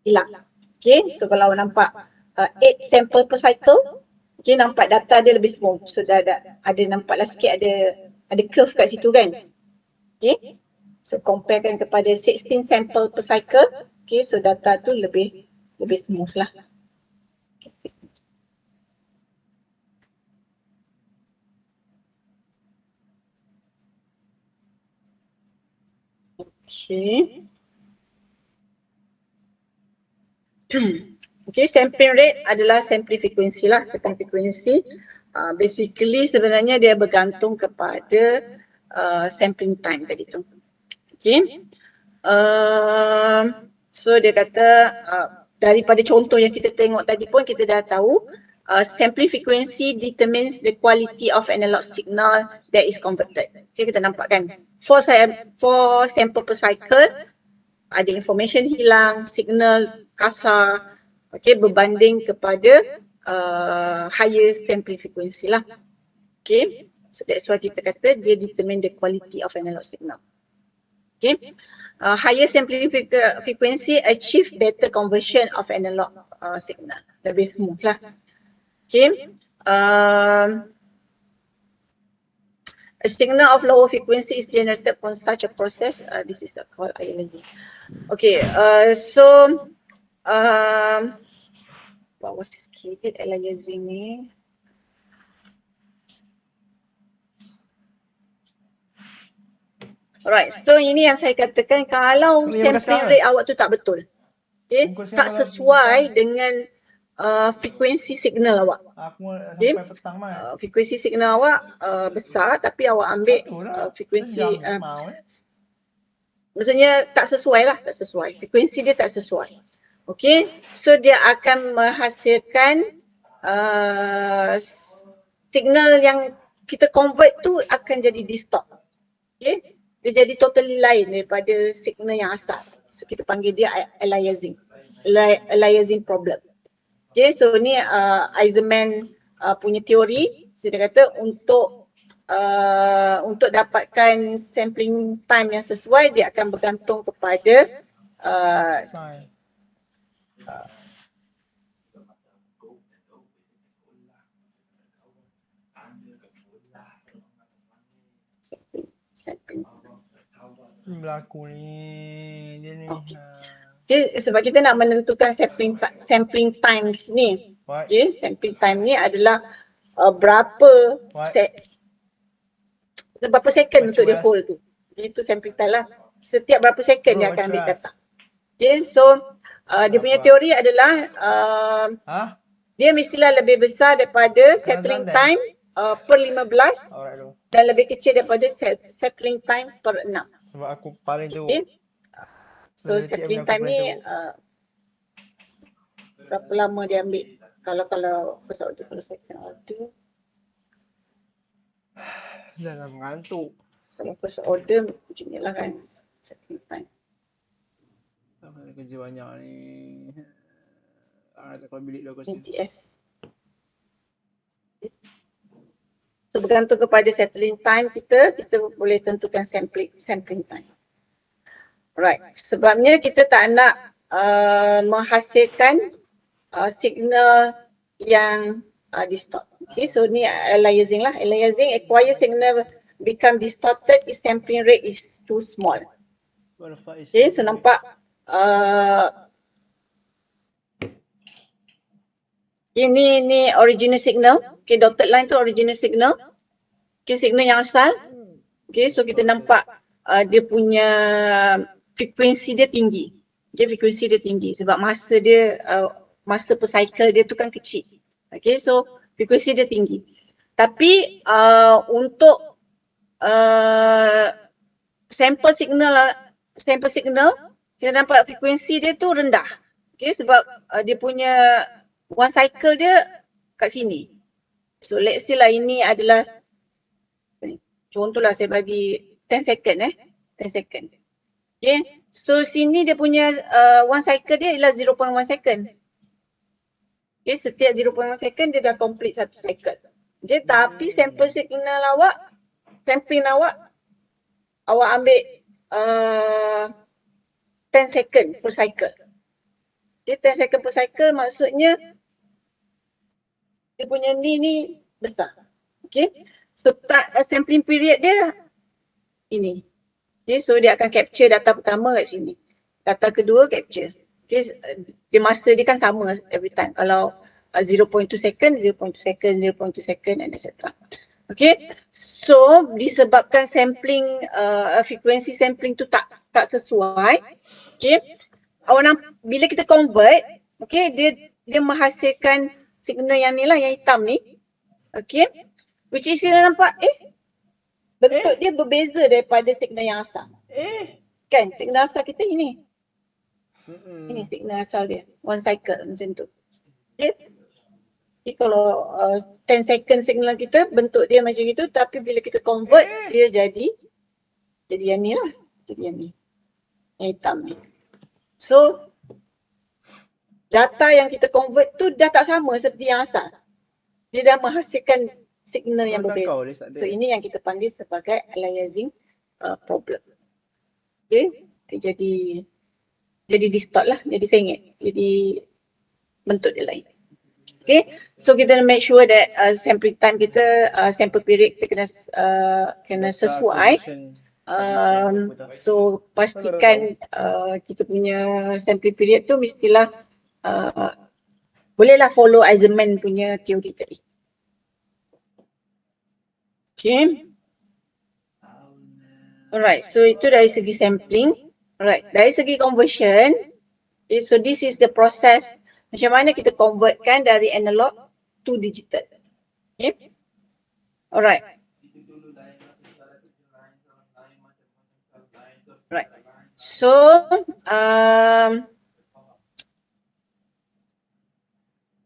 hilang. Okay, so kalau nampak 8 sampel per cycle, okay, nampak data dia lebih smooth, so dah ada nampaklah sikit ada curve kat situ kan. Okay, so comparekan kepada 16 sampel per cycle, okay, so data tu lebih smooth lah. Okay. Okay, sampling rate adalah sampling frequency lah. Sampling frequency basically sebenarnya dia bergantung kepada sampling time tadi tu. Okay. So dia kata daripada contoh yang kita tengok tadi pun kita dah tahu sampling frequency determines the quality of analog signal that is converted. Okay, kita nampak kan 4 sample per cycle, ada information hilang, signal kasar, okay, berbanding kepada higher sampling frequency lah. Okay, so that's why kita kata dia determine the quality of analog signal. Okay. Higher sampling frequency achieve better conversion of analog signal. Lebih smooth lah. Okay. A signal of lower frequency is generated from such a process. This is called aliasing. Okay. What was this key aliasing ni? Alright, so ini yang saya katakan kalau Ni yang sampling sekarang. rate awak tu tak betul. Okay, Bungkus tak yang malam sesuai petang. dengan frekuensi signal awak. Aku Okay, sampai petang mah. frekuensi signal awak besar tapi awak ambil Itulah. frekuensi Sejam mau maksudnya tak sesuai lah, tak sesuai. Frekuensi dia tak sesuai. Okay, so dia akan menghasilkan signal yang kita convert tu akan jadi distort. Okay, dia jadi totally lain daripada signal yang asal. So kita panggil dia aliasing. Aliasing problem. Okay, so ni Eisenman punya teori. Saya kata untuk dapatkan sampling time yang sesuai, dia akan bergantung kepada sampling. Berlaku ni. Dia ni. Okay. Okay, sebab kita nak menentukan sampling time di sini. Okay, sampling time ni adalah berapa second untuk dia hold tu. Itu sampling time lah. Setiap berapa second dia akan ambil data. Okay, so dia punya teori adalah dia mestilah lebih besar daripada settling time per 15 dan lebih kecil daripada settling time per 6. Sebab aku paling tu. Okay. So settling time ni berapa lama dia ambil? Kalau first order, kalau second order. Dah mengantuk. Kalau first order macam ni lah kan settling time. Aku ada kerja banyak ni. Tak kalau bilik dah aku rasa. NTS. So bergantung kepada settling time kita boleh tentukan sampling time. Right. Sebabnya kita tak nak menghasilkan signal yang distort. Okay, so ni aliasing lah. Aliasing, acquire signal become distorted if sampling rate is too small. Okay, so nampak ini original signal. Okay, dotted line tu original signal. Okay, signal yang asal. Okay, so kita nampak dia punya frekuensi dia tinggi. Okay, frekuensi dia tinggi sebab masa dia, masa per cycle dia tu kan kecil. Okay, so frekuensi dia tinggi. Tapi untuk sampel signal kita nampak frekuensi dia tu rendah. Okay, sebab dia punya one cycle dia kat sini. So let's say lah ini adalah, contohlah saya bagi 10 second 10 second. Okay, so sini dia punya one cycle dia ialah 0.1 second. Okay, setiap 0.1 second dia dah complete satu cycle. Okay, tapi sampling awak ambil 10 second per cycle. Okay, 10 second per cycle maksudnya dia punya ni besar. Okay, so sampling period dia ini. Okay, so dia akan capture data pertama kat sini. Data kedua capture. Okay, dia masa dia kan sama every time. Kalau 0.2 second, 0.2 second, 0.2 second and etc. Okay, so disebabkan sampling, frekuensi sampling tu tak sesuai. Okay, bila kita convert, okay, dia menghasilkan signal yang ni lah, yang hitam ni. Okay, which is kita nampak bentuk dia berbeza daripada signal yang asal. Kan signal asal kita ini. Ini signal asal dia. One cycle macam tu. Okay. Jadi kalau 10 second signal kita bentuk dia macam itu, tapi bila kita convert dia jadi yang ni lah. Jadi yang ni. Yang hitam ni. So data yang kita convert tu dah tak sama seperti yang asal. Dia dah menghasilkan signal yang berbeza. So ini yang kita panggil sebagai aliasing problem. Okay, jadi distort lah, jadi sengit, jadi bentuk dia lain. Okay, so kita make sure that sampling time kita, sample period kita kena Data sesuai. acquisition technique apa tu? So pastikan kita punya sampling period tu mestilah bolehlah follow Eisenman punya teori tadi. Okay. Alright, so itu dari segi sampling. Alright, dari segi conversion, okay, so this is the process macam mana kita convertkan dari analog to digital. Okay. Alright. Right. So,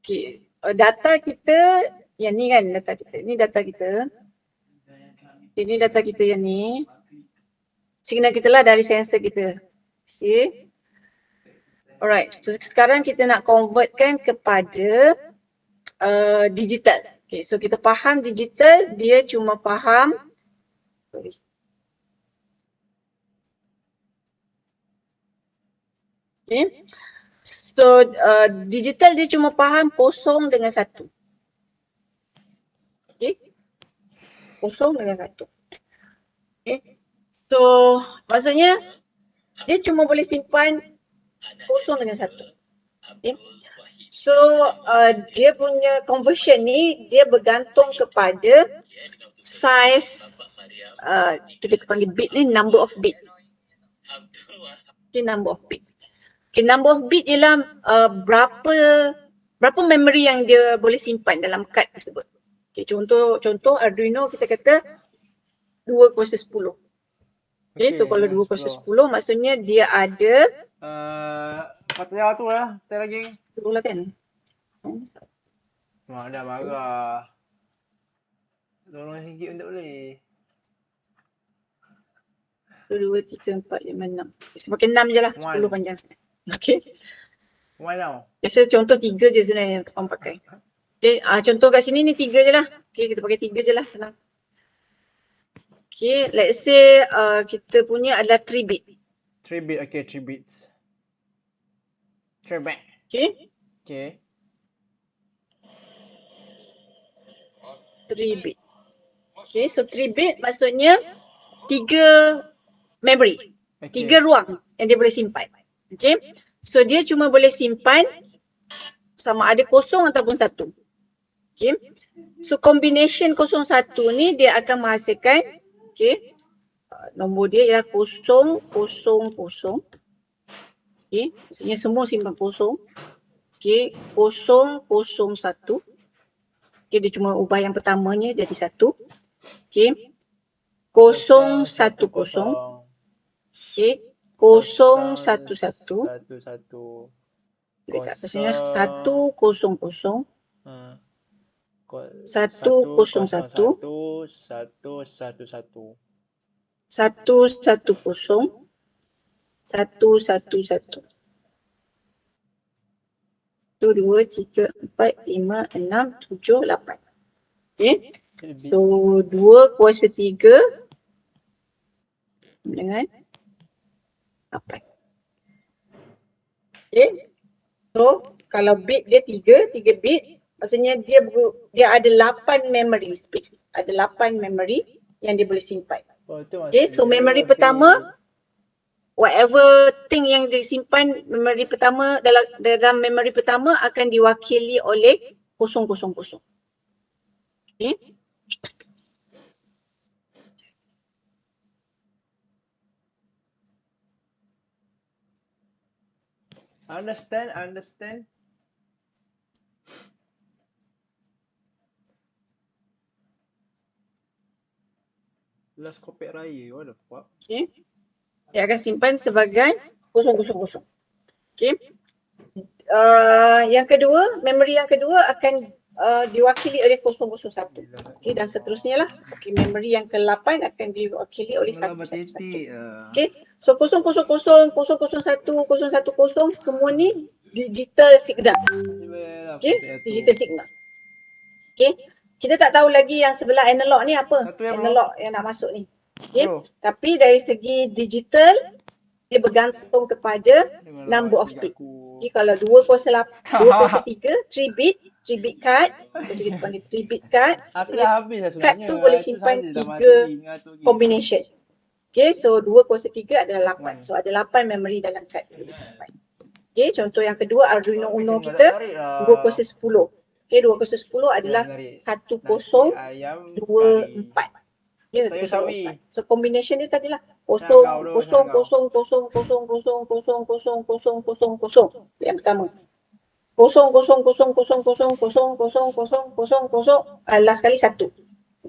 okay, data kita yang ni kan data kita. Ini data kita. Ini data kita yang ni. Signal kita lah dari sensor kita. Okay. Alright, so sekarang kita nak convertkan kepada digital. Okay, so kita faham digital, dia cuma faham okay. So digital dia cuma faham 0 dengan 1. Okay. 0 dengan 1. Okay. So maksudnya dia cuma boleh simpan 0 dengan 1. Okay. So dia punya conversion ni dia bergantung kepada size kita panggil bit ni, number of bit. Okay, number of bit. Okay, number of bit ialah berapa memory yang dia boleh simpan dalam kad tersebut. Okay, contoh Arduino kita kata 2/10. Okay, so kalau 2/10 maksudnya dia ada Patutnya tu lah, tak lagi. 10 lah kan. Mak dah marah. Tolong sikit pun tak boleh. 2, 3, 4, 5, 6. Semakin 6 je lah, 10 panjang sangat. Okay. Why now? Biasa contoh 3 je sebenarnya yang orang pakai. Okay, contoh kat sini ni 3 je lah. Okay, kita pakai 3 je lah, senang. Okay, let's say kita punya adalah 3 bit. 3 bit, okay, 3 bits. 3 bit. Okay, Okay. 3 bit. Okay, so 3 bit maksudnya 3 memory. Okay. 3 ruang yang dia boleh simpan. Okay, so dia cuma boleh simpan sama ada 0 ataupun 1. Okay, so combination 01 ni dia akan menghasilkan, okay, nombor dia ialah 000. Okay, maksudnya semua simpan 0. Okay, 001. Okay, dia cuma ubah yang pertamanya jadi 1. Okay, 010. Okay, 011. Dekat atasnya 100. 101. 110. 111. 1, 2, 3, 4, 5, 6, 7, 8. Okay. So 2/3 dengan 8. Okay. So kalau bit dia 3 bit, maksudnya dia ada 8 memory space. Ada 8 memory yang dia boleh simpan. Okay, so memory pertama, whatever thing yang disimpan memory pertama, dalam memory pertama akan diwakili oleh 000. Okay. Understand. Last kopek raya, what the fuck? Okay. Dia akan simpan sebagai 000. Okay. Yang kedua, memory yang kedua akan diwakili oleh 001. Okay, dan seterusnya lah. Okay, memory yang ke-8 akan diwakili oleh 111. Okay, so 000, 001, 010, semua ni digital signal. Okay, digital signal. Okay, kita tak tahu lagi yang sebelah analog ni apa. Analog yang nak masuk ni. Okay, tapi dari segi digital, dia bergantung kepada Dengan number lawak of tiga bit. aku. Jadi kalau 203, 3 bit, 3 bit card, biasa kita panggil 3 bit card. Aku Maksudnya dah habis dah kad sebenarnya. tu boleh Itu simpan saja dah 3 mengatur lagi. combination. Okay, so 203 adalah 8. Hmm. So ada 8 memory dalam kad yang boleh simpan. Okay, contoh yang kedua Arduino Uno Kena kita tarik lah. 2/10. Okay, 2/10 adalah Menarik. 10, Nasi ayam 2, kari. 4. Ya, Sayur 10, sawi. 4. So combination dia tadi lah. Sayang kau tu, sayang kau. 0, yang pertama. 0, last kali 1.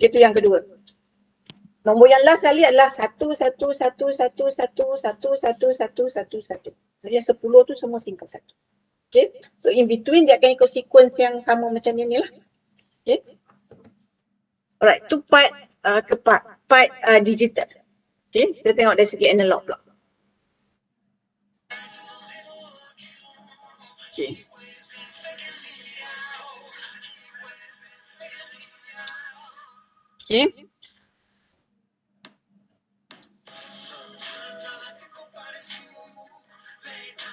Itu yang kedua. Nombor yang last kali adalah 1. Jadi 10 tu semua simpan 1. Okay. So in between dia akan ikut sequence yang sama macam ni lah. Okay. Alright, tu part digital. Okay, kita tengok dari segi analog pula. Okay. Okay.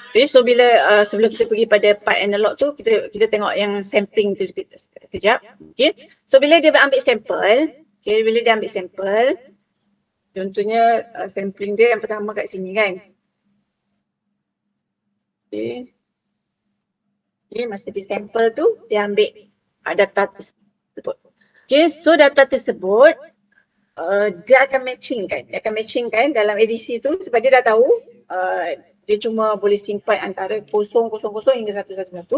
Okay, so bila sebelum kita pergi pada part analog tu, kita tengok yang sampling tu sekejap. Okay. So bila dia ambil sampel, okay, bila dia ambil sampel, contohnya sampling dia yang pertama kat sini kan. Okay. Okay, masa di sampel tu dia ambil data tersebut. Okay, so data tersebut dia akan matching kan dalam ADC tu sebab dia dah tahu dia cuma boleh simpan antara 000 hingga 111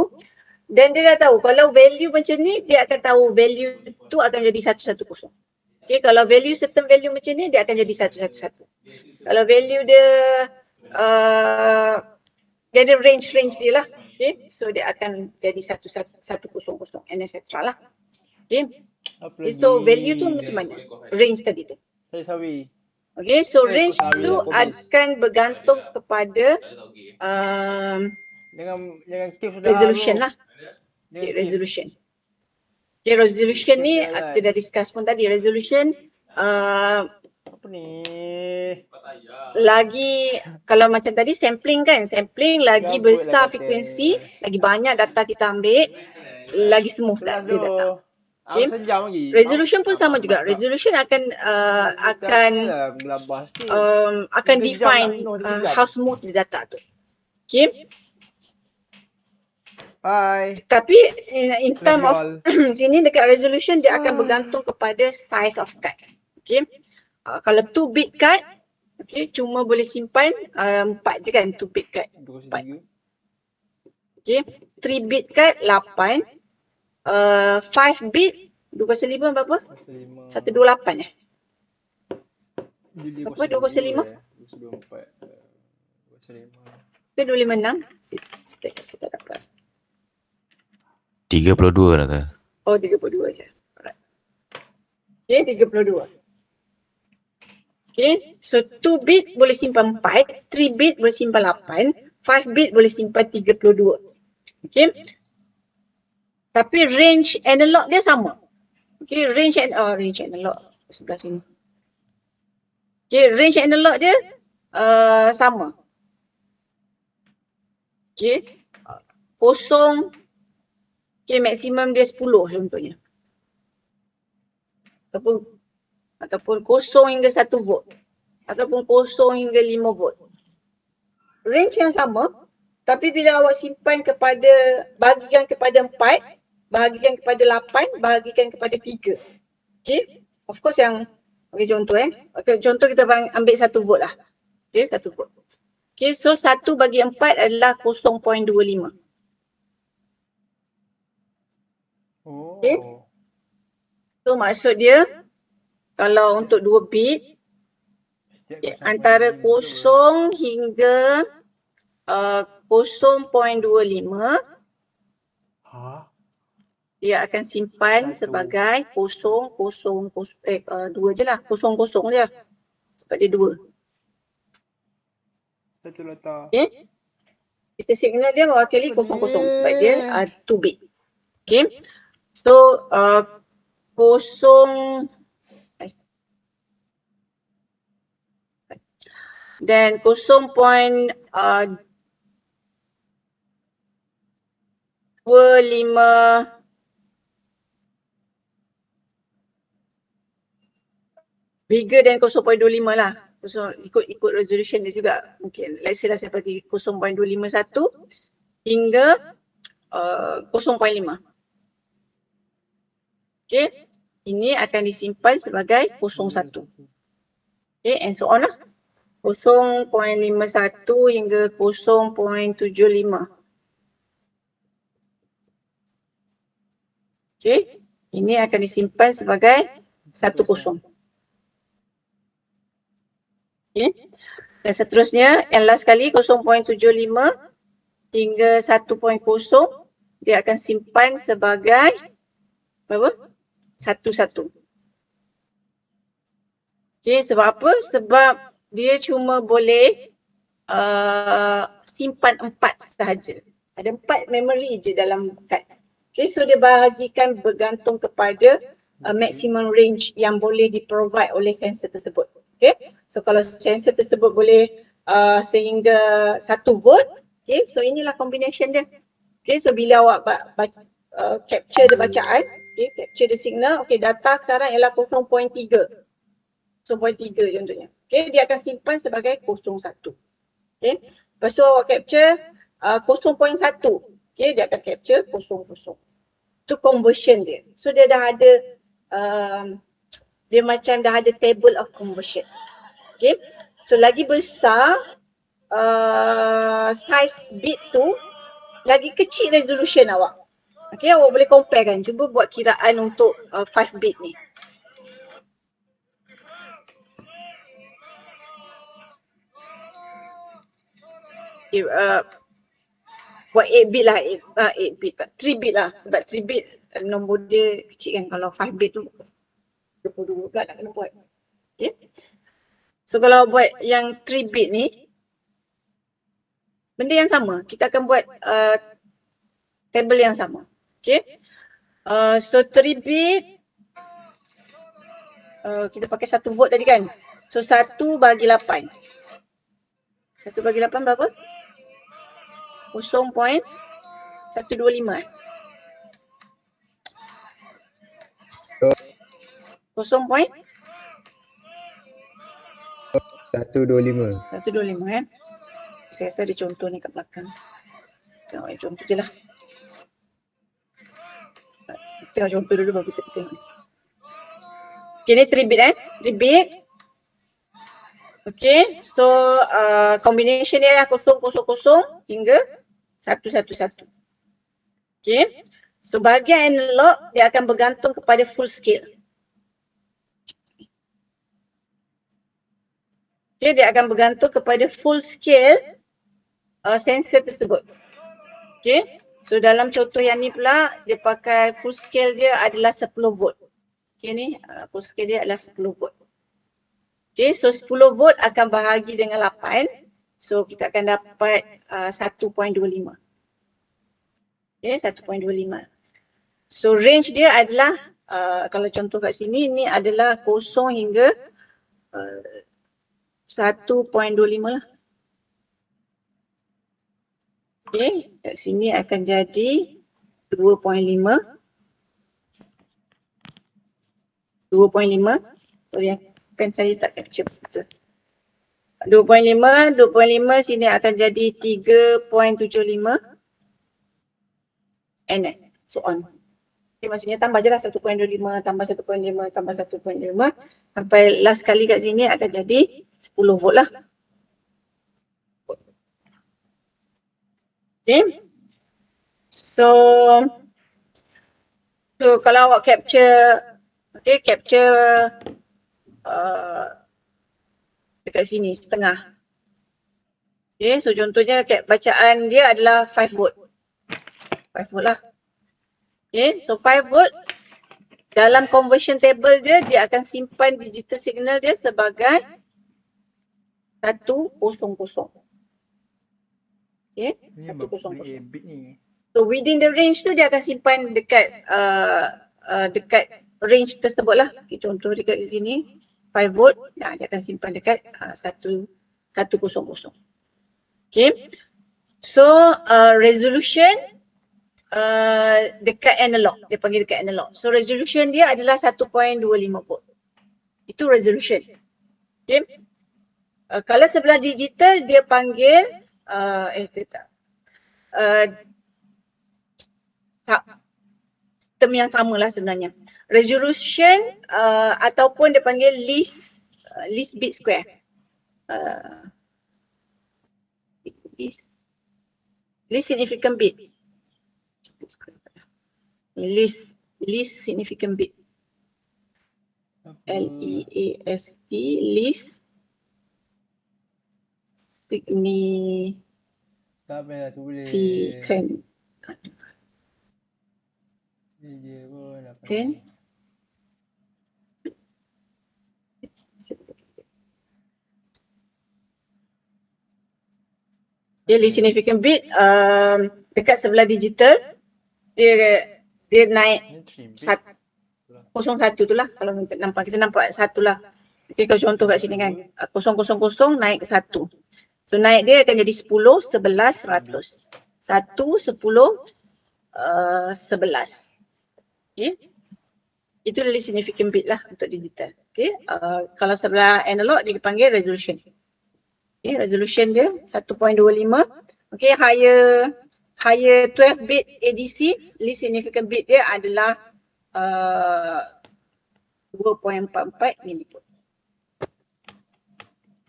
dan dia dah tahu kalau value macam ni dia akan tahu value tu akan jadi 110. Okay, kalau value certain value macam ni dia akan jadi 111. Kalau value dia dia ada range dia lah. Okay, so dia akan jadi 100 and etc lah. Okay. Apa Okay, lagi? so value tu macam mana? Range tadi tu. Sayur sawi. Okay, so Eh, range aku sawi tu dah habis. akan bergantung kepada Jangan keep sudah resolution bro. lah. Jangan Okay, keep. resolution. Okay, resolution Keep ni jalan. kita dah discuss pun tadi. Resolution Apa ni? lagi kalau macam tadi sampling kan, sampling lagi Gabut besar lah kata. frekuensi, lagi banyak data kita ambil, lagi smooth Kelas dia data. tu. Okay. Aku sejam lagi. Resolution pun sama juga. Resolution akan akan define how smooth the data tu. Okay. Bye. Tapi in term of sini dekat resolution dia akan Ah. bergantung kepada size of card. Okay. Kalau 2 bit card, okay, cuma boleh simpan 4 je kan 2 bit card. 4. Okay. 3 bit card 8. 5 bit 2/5 berapa? 128 Berapa 2/5? 2/5. Ke 256? Saya tak dapat. 32 lah ke? Oh, 32 je. Alright. Okay, 32. Okay, so 2 bit boleh simpan 4, 3 bit boleh simpan 8, 5 bit boleh simpan 32. Okay. Tapi range analog dia sama. Okay, range analog sebelah sini. Okay, range analog dia sama. Okay. 0, okay, maksimum dia 10 contohnya. Ataupun 0 hingga 1 volt. Ataupun 0 hingga 5 volt. Range yang sama, tapi bila awak simpan bahagikan kepada 4, bahagikan kepada 8, bahagikan kepada 3. Okay, of course yang, okay, contoh contoh kita ambil 1 volt lah. Okay, 1 volt. Okay, so 1 bagi 4 adalah 0.25. Okay. So maksud dia, kalau untuk 2 bit, okay, antara 0 hingga 0.25 dia akan simpan sebagai 0, 2 je lah, 00 je. Sebab dia 2. Okay. Kita signal dia mewakili 00 sebab dia 2 bit. Okay. So 0 dan 0.25 bigger than 0.25 lah. So, ikut resolution dia juga. Mungkin let's say lah saya bagi 0.251 hingga 0.5. Okay, ini akan disimpan sebagai 0.1. Okay, and so on lah. 0.51 hingga 0.75. Okay, ini akan disimpan sebagai 10. Okay, dan seterusnya yang last kali 0.75 hingga 1.0 dia akan simpan sebagai berapa? 1. Okay, sebab apa? Sebab dia cuma boleh simpan 4 sahaja. Ada 4 memory je dalam kad. Okay, so dia bahagikan bergantung kepada maximum range yang boleh di-provide oleh sensor tersebut. Okay, so kalau sensor tersebut boleh sehingga 1 volt, okay, so inilah combination dia. Okay, so bila awak capture the bacaan, okay, capture the signal, okay, data sekarang ialah 0.3 contohnya. Okay, dia akan simpan sebagai 0.1. Okay, lepas tu awak capture 0.1, okay, dia akan capture 0.0. Itu conversion dia. So dia dah ada dia macam dah ada table of conversion. Okay, so lagi besar size bit tu, lagi kecil resolution awak. Okay, awak boleh compare kan. Cuba buat kiraan untuk 5 bit ni. Okay, buat 8 bit lah, 8 bit, 3 bit lah. Sebab 3 bit nombor dia kecil kan. Kalau 5 bit tu 22 pula nak kena buat. Okay, so kalau buat yang 3 bit ni, benda yang sama. Kita akan buat table yang sama. Okay, so 3 bit kita pakai 1 volt tadi kan. So 1 bagi 8. 1 bagi 8 berapa? 0.125 0.125 Saya rasa ada contoh ni kat belakang. Tengok contoh je lah. Tengok contoh dulu baru kita tengok. Okay, ni 3 bit 3 bit. Okay, so combination dia lah 000 hingga 111. Okay, so bahagian analog dia akan bergantung kepada full scale. Okay, dia akan bergantung kepada full scale sensor tersebut. Okay, so dalam contoh yang ni pula dia pakai full scale dia adalah 10 volt. Okay, ni full scale dia adalah 10 volt. Okay, so 10 volt akan bahagi dengan 8. So kita akan dapat 1.25. Okay, 1.25. So range dia adalah kalau contoh kat sini ni adalah 0 hingga 1.25 lah. Okay, kat sini akan jadi 2.5. 2.5. Sorry, kan saya tak capture betul. 2.5 sini akan jadi 3.75 and so on. Okay, maksudnya tambah je lah 1.25 tambah 1.5 tambah 1.5 sampai last kali kat sini akan jadi 10 volt lah. Okay. So kalau awak capture, okay, capture dekat sini setengah. Okay, so contohnya bacaan dia adalah 5 volt. 5 volt lah. Okay, so 5 volt dalam conversion table dia akan simpan digital signal dia sebagai 100. Okay, 100. bit ni. So within the range tu dia akan simpan dekat dekat range tersebut lah. Okay, contoh dekat sini 5 volt, dia akan simpan dekat 100. 100. Okay. So resolution dekat analog, dia panggil dekat analog. So resolution dia adalah 1.25 volt. Itu resolution. Okay. Kalau sebelah digital dia panggil tak, term yang samalah sebenarnya. Resolution ataupun dia panggil least bit square. Least significant bit. Least significant bit. LEAST, least Tak payah tulis. significant. Ni je pun apa Kan? ni. Dia least significant bit dekat sebelah digital dia naik Ni 3 bit. 01 tu lah kalau kita nampak 1 lah. Okay, kalau contoh kat sini kan 000 naik ke 1. So naik dia akan jadi 10, 11, 100. 1, 10, 11. Okay. Itu least significant bit lah untuk digital. Okay. Kalau sebelah analog dia dipanggil resolution. Okay, resolution dia 1.25. Okay, higher 12 bit ADC, least significant bit dia adalah 2.44 milivolt.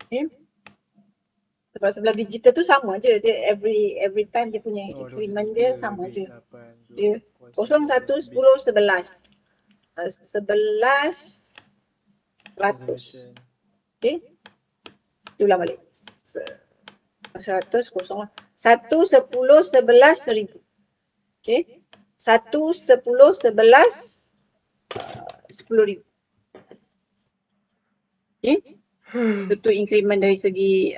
Okay. Sebab sebelah digital tu sama je, dia every time dia punya increment dia sama je. Dia 0, 1, 10, 11. 11, 100. Okay. Diulang balik. 100, 0. 1, 10, 11, 1000. Okay. 1, 10, 11, 10,000. Okay. Itu increment dari segi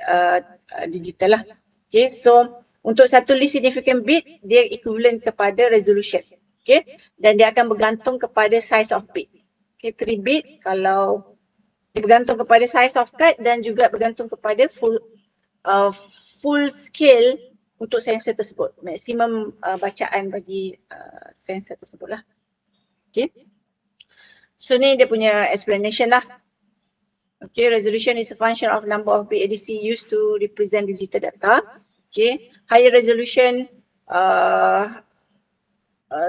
digital lah. Okay. So untuk satu least significant bit dia equivalent kepada resolution. Okay. Dan dia akan bergantung kepada size of bit. Okay. 3 bit kalau dia bergantung kepada size of card dan juga bergantung kepada full scale untuk sensor tersebut. Maksimum bacaan bagi sensor tersebut lah. Okay. So ni dia punya explanation lah. Okay, resolution is a function of number of bit ADC used to represent digital data. Okay, higher resolution,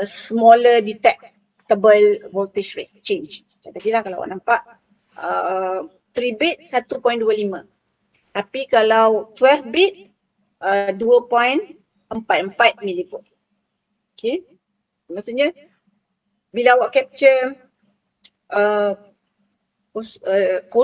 smaller detectable voltage rate change. Tadi lah kalau awak nampak 3 bit 1.25. Tapi kalau 12 bit 2.44 milivolt. Okay, maksudnya bila awak capture 0.12 0.2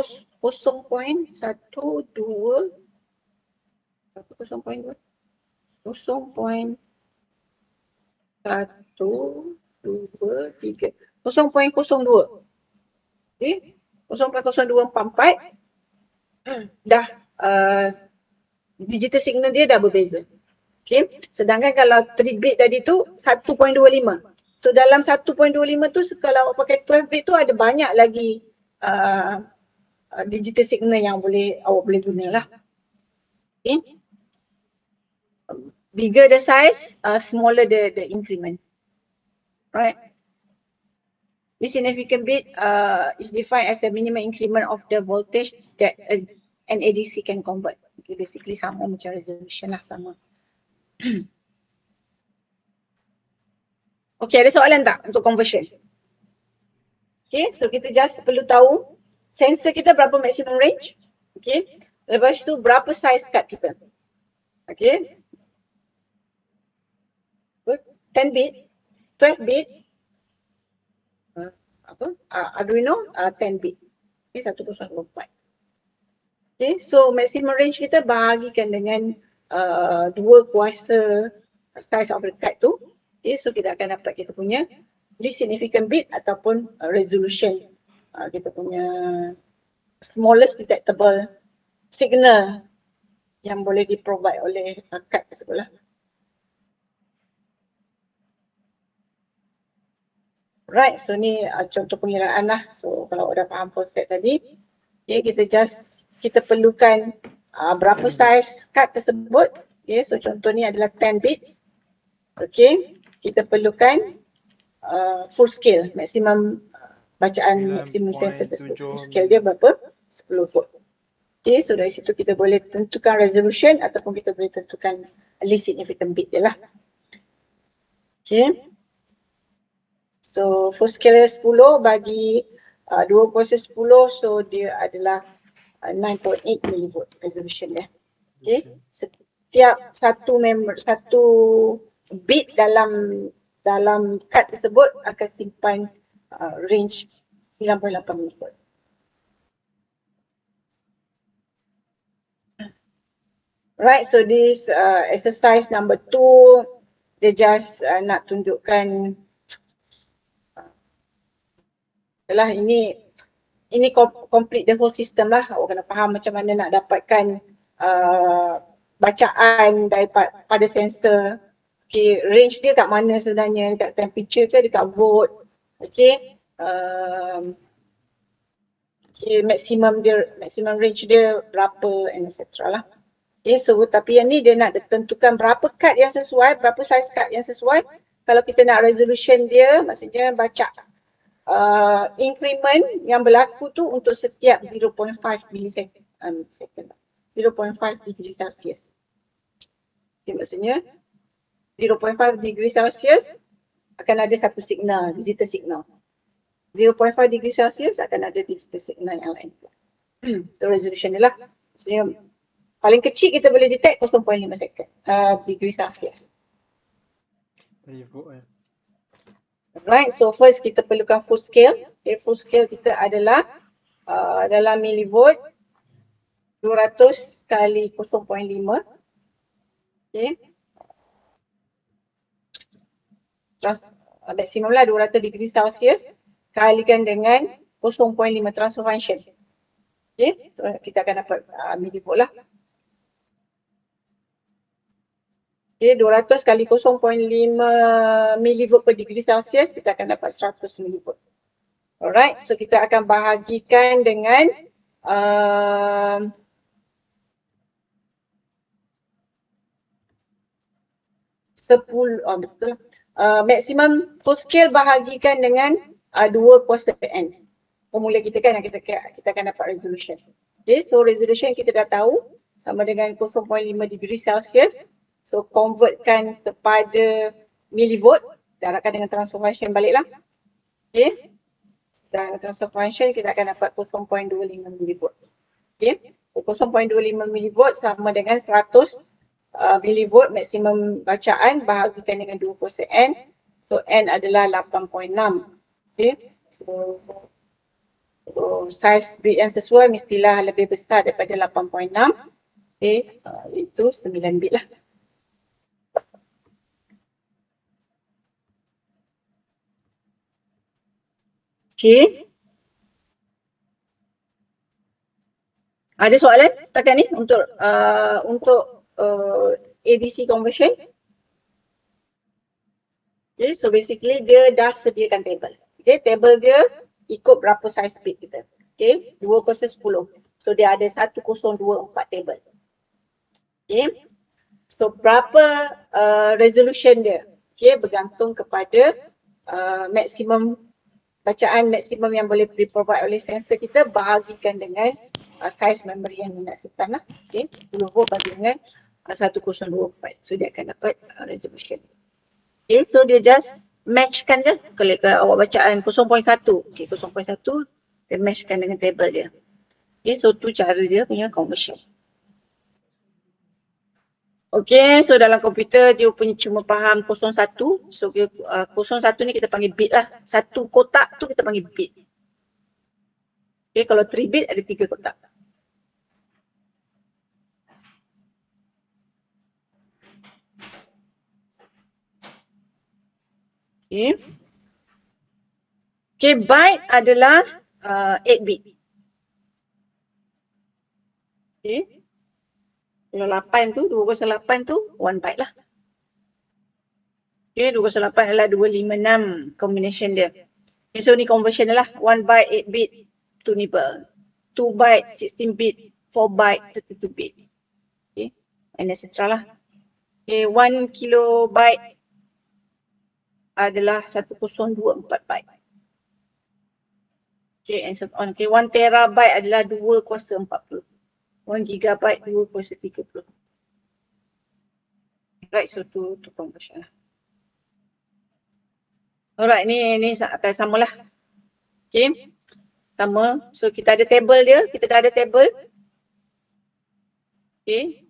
okay, 0.0244 dah digital signal dia dah berbeza. Okay, sedangkan kalau 3 bit tadi tu 1.25. So dalam 1.25 tu kalau awak pakai 12 bit tu ada banyak lagi digital signal yang awak boleh guna lah. Okay. Bigger the size, smaller the increment. Right. This significant bit is defined as the minimum increment of the voltage that an ADC can convert. Okay, basically sama macam resolution lah, sama. Okay, ada soalan tak untuk conversion? Okay, so kita just perlu tahu sensor kita berapa maximum range. Okay, lepas tu berapa size card kita. Okay, 10 bit, 12 bit, Arduino 10 bit. Okay, 1.24. Okay, so maximum range kita bahagikan dengan 2 kuasa size of the card tu. Okay, so kita akan dapat kita punya least significant bit ataupun resolution. Kita punya smallest detectable signal yang boleh di-provide oleh card tersebut lah. Right, so ni contoh pengiraan lah. So kalau dah faham konsep tadi, okay, kita perlukan berapa saiz kad tersebut. Okay, so contoh ni adalah 10 bits. Okay, kita perlukan full scale, maksimum bacaan maksimum sensor tersebut. Full scale dia berapa? 10 volt. Okay, so dari situ kita boleh tentukan resolution ataupun kita boleh tentukan least significant bit dia lah. Okay. So full scale 10 bagi 2/10, so dia adalah 9.8 millivolt resolution dia. Okay. Setiap satu bit dalam kad tersebut akan simpan range 98 millivolt. Right, so this exercise number 2, dia just nak tunjukkan ini complete the whole system lah. Awak kena faham macam mana nak dapatkan bacaan daripada sensor. Okay, range dia kat mana sebenarnya, dekat temperature ke dekat volt. Okay, okay, maximum range dia berapa and etc lah. Okay, so tapi yang ni dia nak tentukan berapa kad yang sesuai, berapa saiz kad yang sesuai. Kalau kita nak resolution dia, maksudnya baca increment yang berlaku tu untuk setiap 0.5 millisecond, 0.5 degree Celsius. Okay, maksudnya 0.5 degree Celsius akan ada satu signal, digital signal. 0.5 degree Celsius akan ada digital signal yang lain. Itu resolution dia lah. Maksudnya paling kecil kita boleh detect 0.5 second degree Celsius. Right, so first kita perlukan full scale. Okay, full scale kita adalah dalam millivolt 200 kali 0.5. Okay. Maksimum lah 200 degree Celsius kalikan dengan 0.5 transfer function. Okay, kita akan dapat millivolt lah. Okay, 200 kali 0.5 millivolt per degree Celsius, kita akan dapat 100 millivolt. Alright, so kita akan bahagikan dengan 10, betul lah. Maksimum full scale bahagikan dengan 2 kuasa n. Formula kita kan, kita akan dapat resolution. Okay, so resolution kita dah tahu sama dengan 0.5 degree Celsius. So convertkan kepada millivolt, darabkan dengan transfer function baliklah. Okay, dan transfer function kita akan dapat 0.25 millivolt. Okay, 0.25 millivolt sama dengan 100 millivolt maksimum bacaan bahagikan dengan 2 kuasa n. So n adalah 8.6. Okay, so size bit yang sesuai mestilah lebih besar daripada 8.6. Okay, itu 9 bit lah. Okay. Ada soalan setakat ni untuk ADC conversion? Okay, so basically dia dah sediakan table. Okay, table dia ikut berapa size bit kita. Okay, 2/10. So dia ada 1024 table. Okay, so berapa resolution dia? Okay, bergantung kepada maksimum bacaan maksimum yang boleh di-provide oleh sensor kita bahagikan dengan size memory yang nak simpan lah. Okay, 10 volt bagi dengan 1024. So dia akan dapat resolution. Okay, so dia just matchkan je. Kalau awak bacaan 0.1, okay, 0.1 dia matchkan dengan table dia. Okay, so tu cara dia punya conversion. Okay, so dalam komputer dia punya cuma faham 01. So 01 ni kita panggil bit lah. Satu kotak tu kita panggil bit. Okay, kalau 3 bit ada 3 kotak. Okay. Okay, byte adalah 8 bit. Okay. Kalau 8 tu, 208 tu 1 byte lah. Okay, 208 adalah 256 combination dia. Okay, so ni conversion lah. 1 byte 8 bit to nibble. 2 byte 16 bit 4 byte 32 bit. Okay, and etc lah. Okay, 1 kilobyte adalah 1024 byte. Okay, and so on. Okay, 1 terabyte adalah 2 kuasa 40. 1 gigabyte 2 kuasa 30. Right, so tu conversion lah. Alright, ni akan samalah. Okay, sama. So kita ada table dia, kita dah ada table. Okay,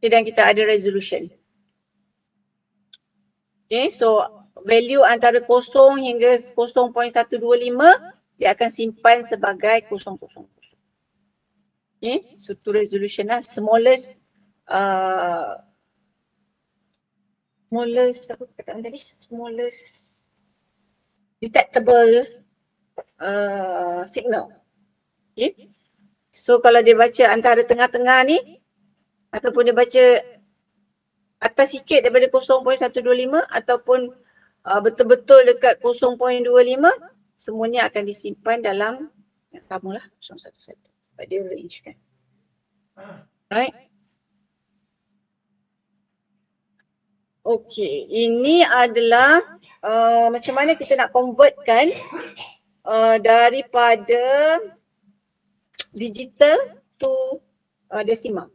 dan kita ada resolution. Okay, so value antara 0 hingga 0.125 dia akan simpan sebagai 000. Okay, so tu resolution lah. Smallest apa kataan tadi? Smallest detectable signal. Okay, so kalau dia baca antara tengah-tengah ni ataupun dia baca atas sikit daripada 0.125 ataupun betul-betul dekat 0.25, semuanya akan disimpan dalam yang sama lah 011 sebab dia range kan. Right. Okay, ini adalah macam mana kita nak convertkan daripada digital to decimal.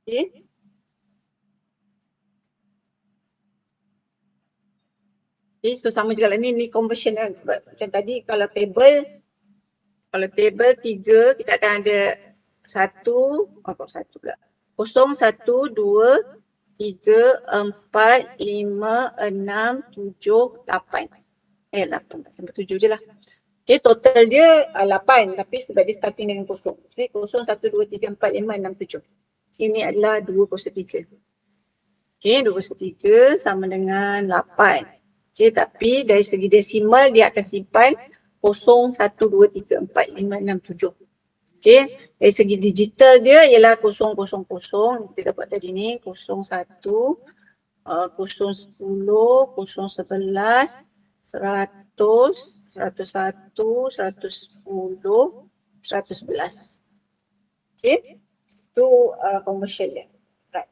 Okay. Okay, so sama juga lah ni conversion kan, sebab macam tadi kalau table 3 kita akan ada 1 pula. 0, 1, 2, 3, 4, 5, 6, 7, 8. 8 sampai 7 je lah. Okay, total dia 8 tapi sebab dia starting dengan 0. Okay, 0, 1, 2, 3, 4, 5, 6, 7. Ini adalah 2 kuasa 3. Okay, 2 kuasa 3 sama dengan 8. Okay, tapi dari segi desimal dia akan simpan 0, 1, 2, 3, 4, 5, 6, 7. Okay, dari segi digital dia ialah 0, 0, 0. Kita dapat tadi ni 0, 1, 0, 10, 0, 11, 100, 101, 110, 111. Okay, itu conversion dia. Right.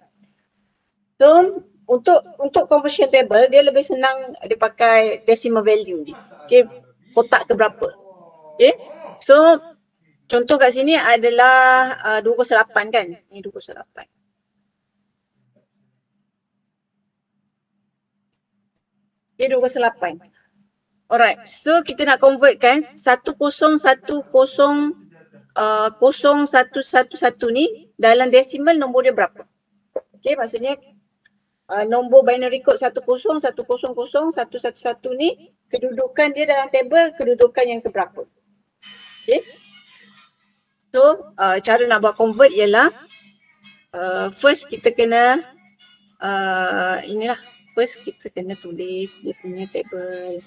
So untuk conversion table dia lebih senang dia pakai decimal value ni. Okay, kotak ke berapa. Okay, so contoh kat sini adalah 208 kan. Ni 208. Dia 208. Alright, so kita nak convertkan 1010 0111 ni dalam decimal nombor dia berapa? Okay, maksudnya nombor binary code 10 100 111 ni kedudukan dia dalam table kedudukan yang keberapa? Okay. So cara nak buat convert ialah first kita kena inilah, first kita kena tulis dia punya table.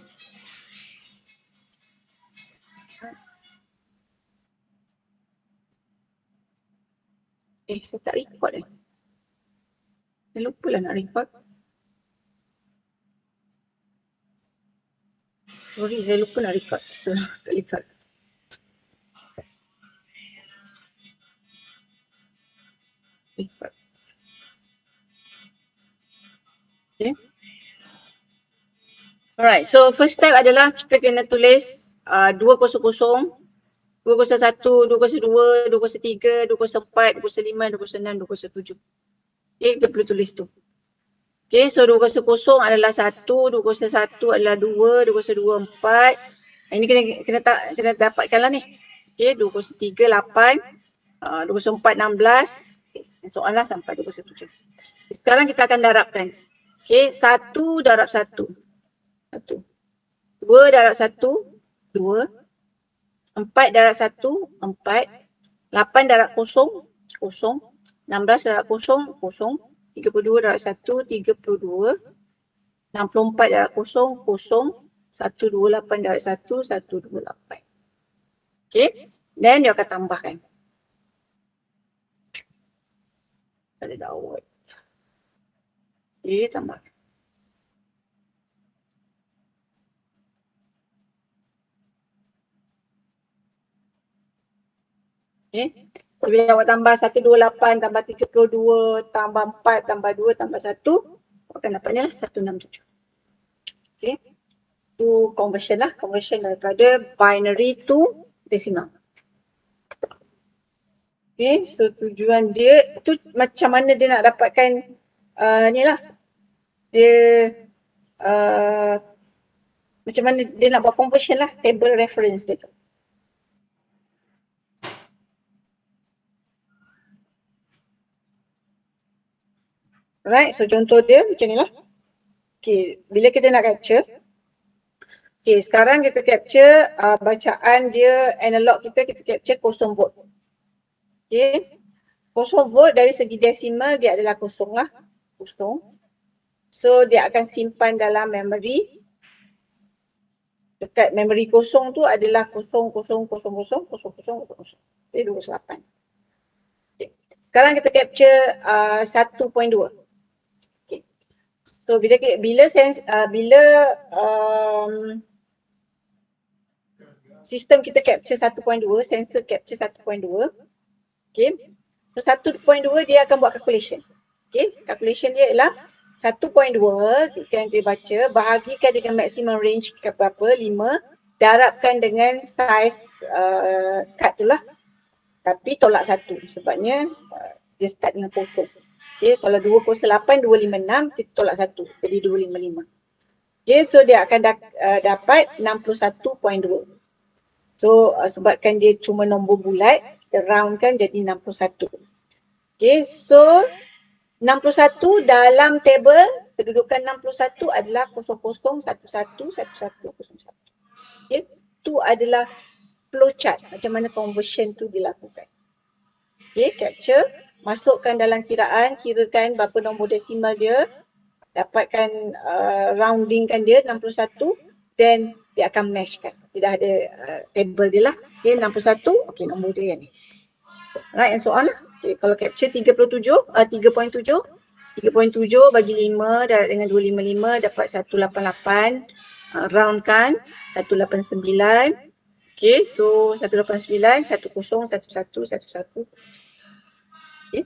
Saya tak record saya lupa lah nak record. Sorry, saya lupa nak record. Tak record. Record. Okay. Alright, so first step adalah kita kena tulis 200, 201, 202, 203, 204, 205, 206, 207. Okay, kita perlu tulis tu. Okay, so 200 adalah 1, 201 adalah 2, 202 4. Ini kena dapatkan lah ni. Okay, 203 8, 204 16. Okay, soalan sampai 207. Sekarang kita akan darabkan. Okay, 1 darab 1. 1. 2 darab 1, 2. 4 darab 1, 4. 8 darab 0, 0. 16 darab 0, 0. 32 darab 1, 32. 64 darab 0, 0. 128 darab 1, 128. Okay, then dia akan tambahkan. Ada downward. Okay, tambahkan. Okay. So, bila awak tambah 128 tambah 32 tambah 4 tambah 2 tambah 1, awak akan dapatnya 167. Okay. Itu conversion lah. Conversion daripada binary to decimal. Okay. So tujuan dia tu macam mana dia nak dapatkan ni lah. Dia macam mana dia nak buat conversion lah. Table reference dia tu. Right, so contoh dia macam ni lah. Okay, bila kita nak capture. Okay, sekarang kita capture bacaan dia analog kita capture 0 volt. Okay, 0 volt dari segi desimal dia adalah kosong lah. Kosong. So dia akan simpan dalam memory. Dekat memory kosong tu adalah 0, 0, 0, 0, 0, 0, 0, 0. Jadi 28. Okay. Sekarang kita capture 1.2. So bila sistem kita capture 1.2, sensor capture 1.2. Okay. So 1.2 dia akan buat calculation. Okay. Calculation dia ialah 1.2 yang dia baca bahagikan dengan maximum range ke berapa 5, darabkan dengan size cut tu lah. Tapi tolak 1 sebabnya dia start dengan kosong. Okay, kalau 208, 256 kita tolak 1 jadi 255. Okay, so dia akan dapat 61.2. So sebabkan dia cuma nombor bulat, kita roundkan jadi 61. Okay, so 61 dalam table kedudukan 61 adalah 00111101. Okay, itu adalah flowchart macam mana conversion tu dilakukan. Okay, capture, masukkan dalam kiraan, kirakan berapa nombor desimal dia, dapatkan roundingkan dia 61, then dia akan matchkan. Dia dah ada table dia lah. Okay, 61, okay nombor dia yang ni. Right, and so on lah. Okay, kalau capture 3.7 bagi 5 darab dengan 255 dapat 188, roundkan 189. Okay, so 189, 10, 11, 11. Okay.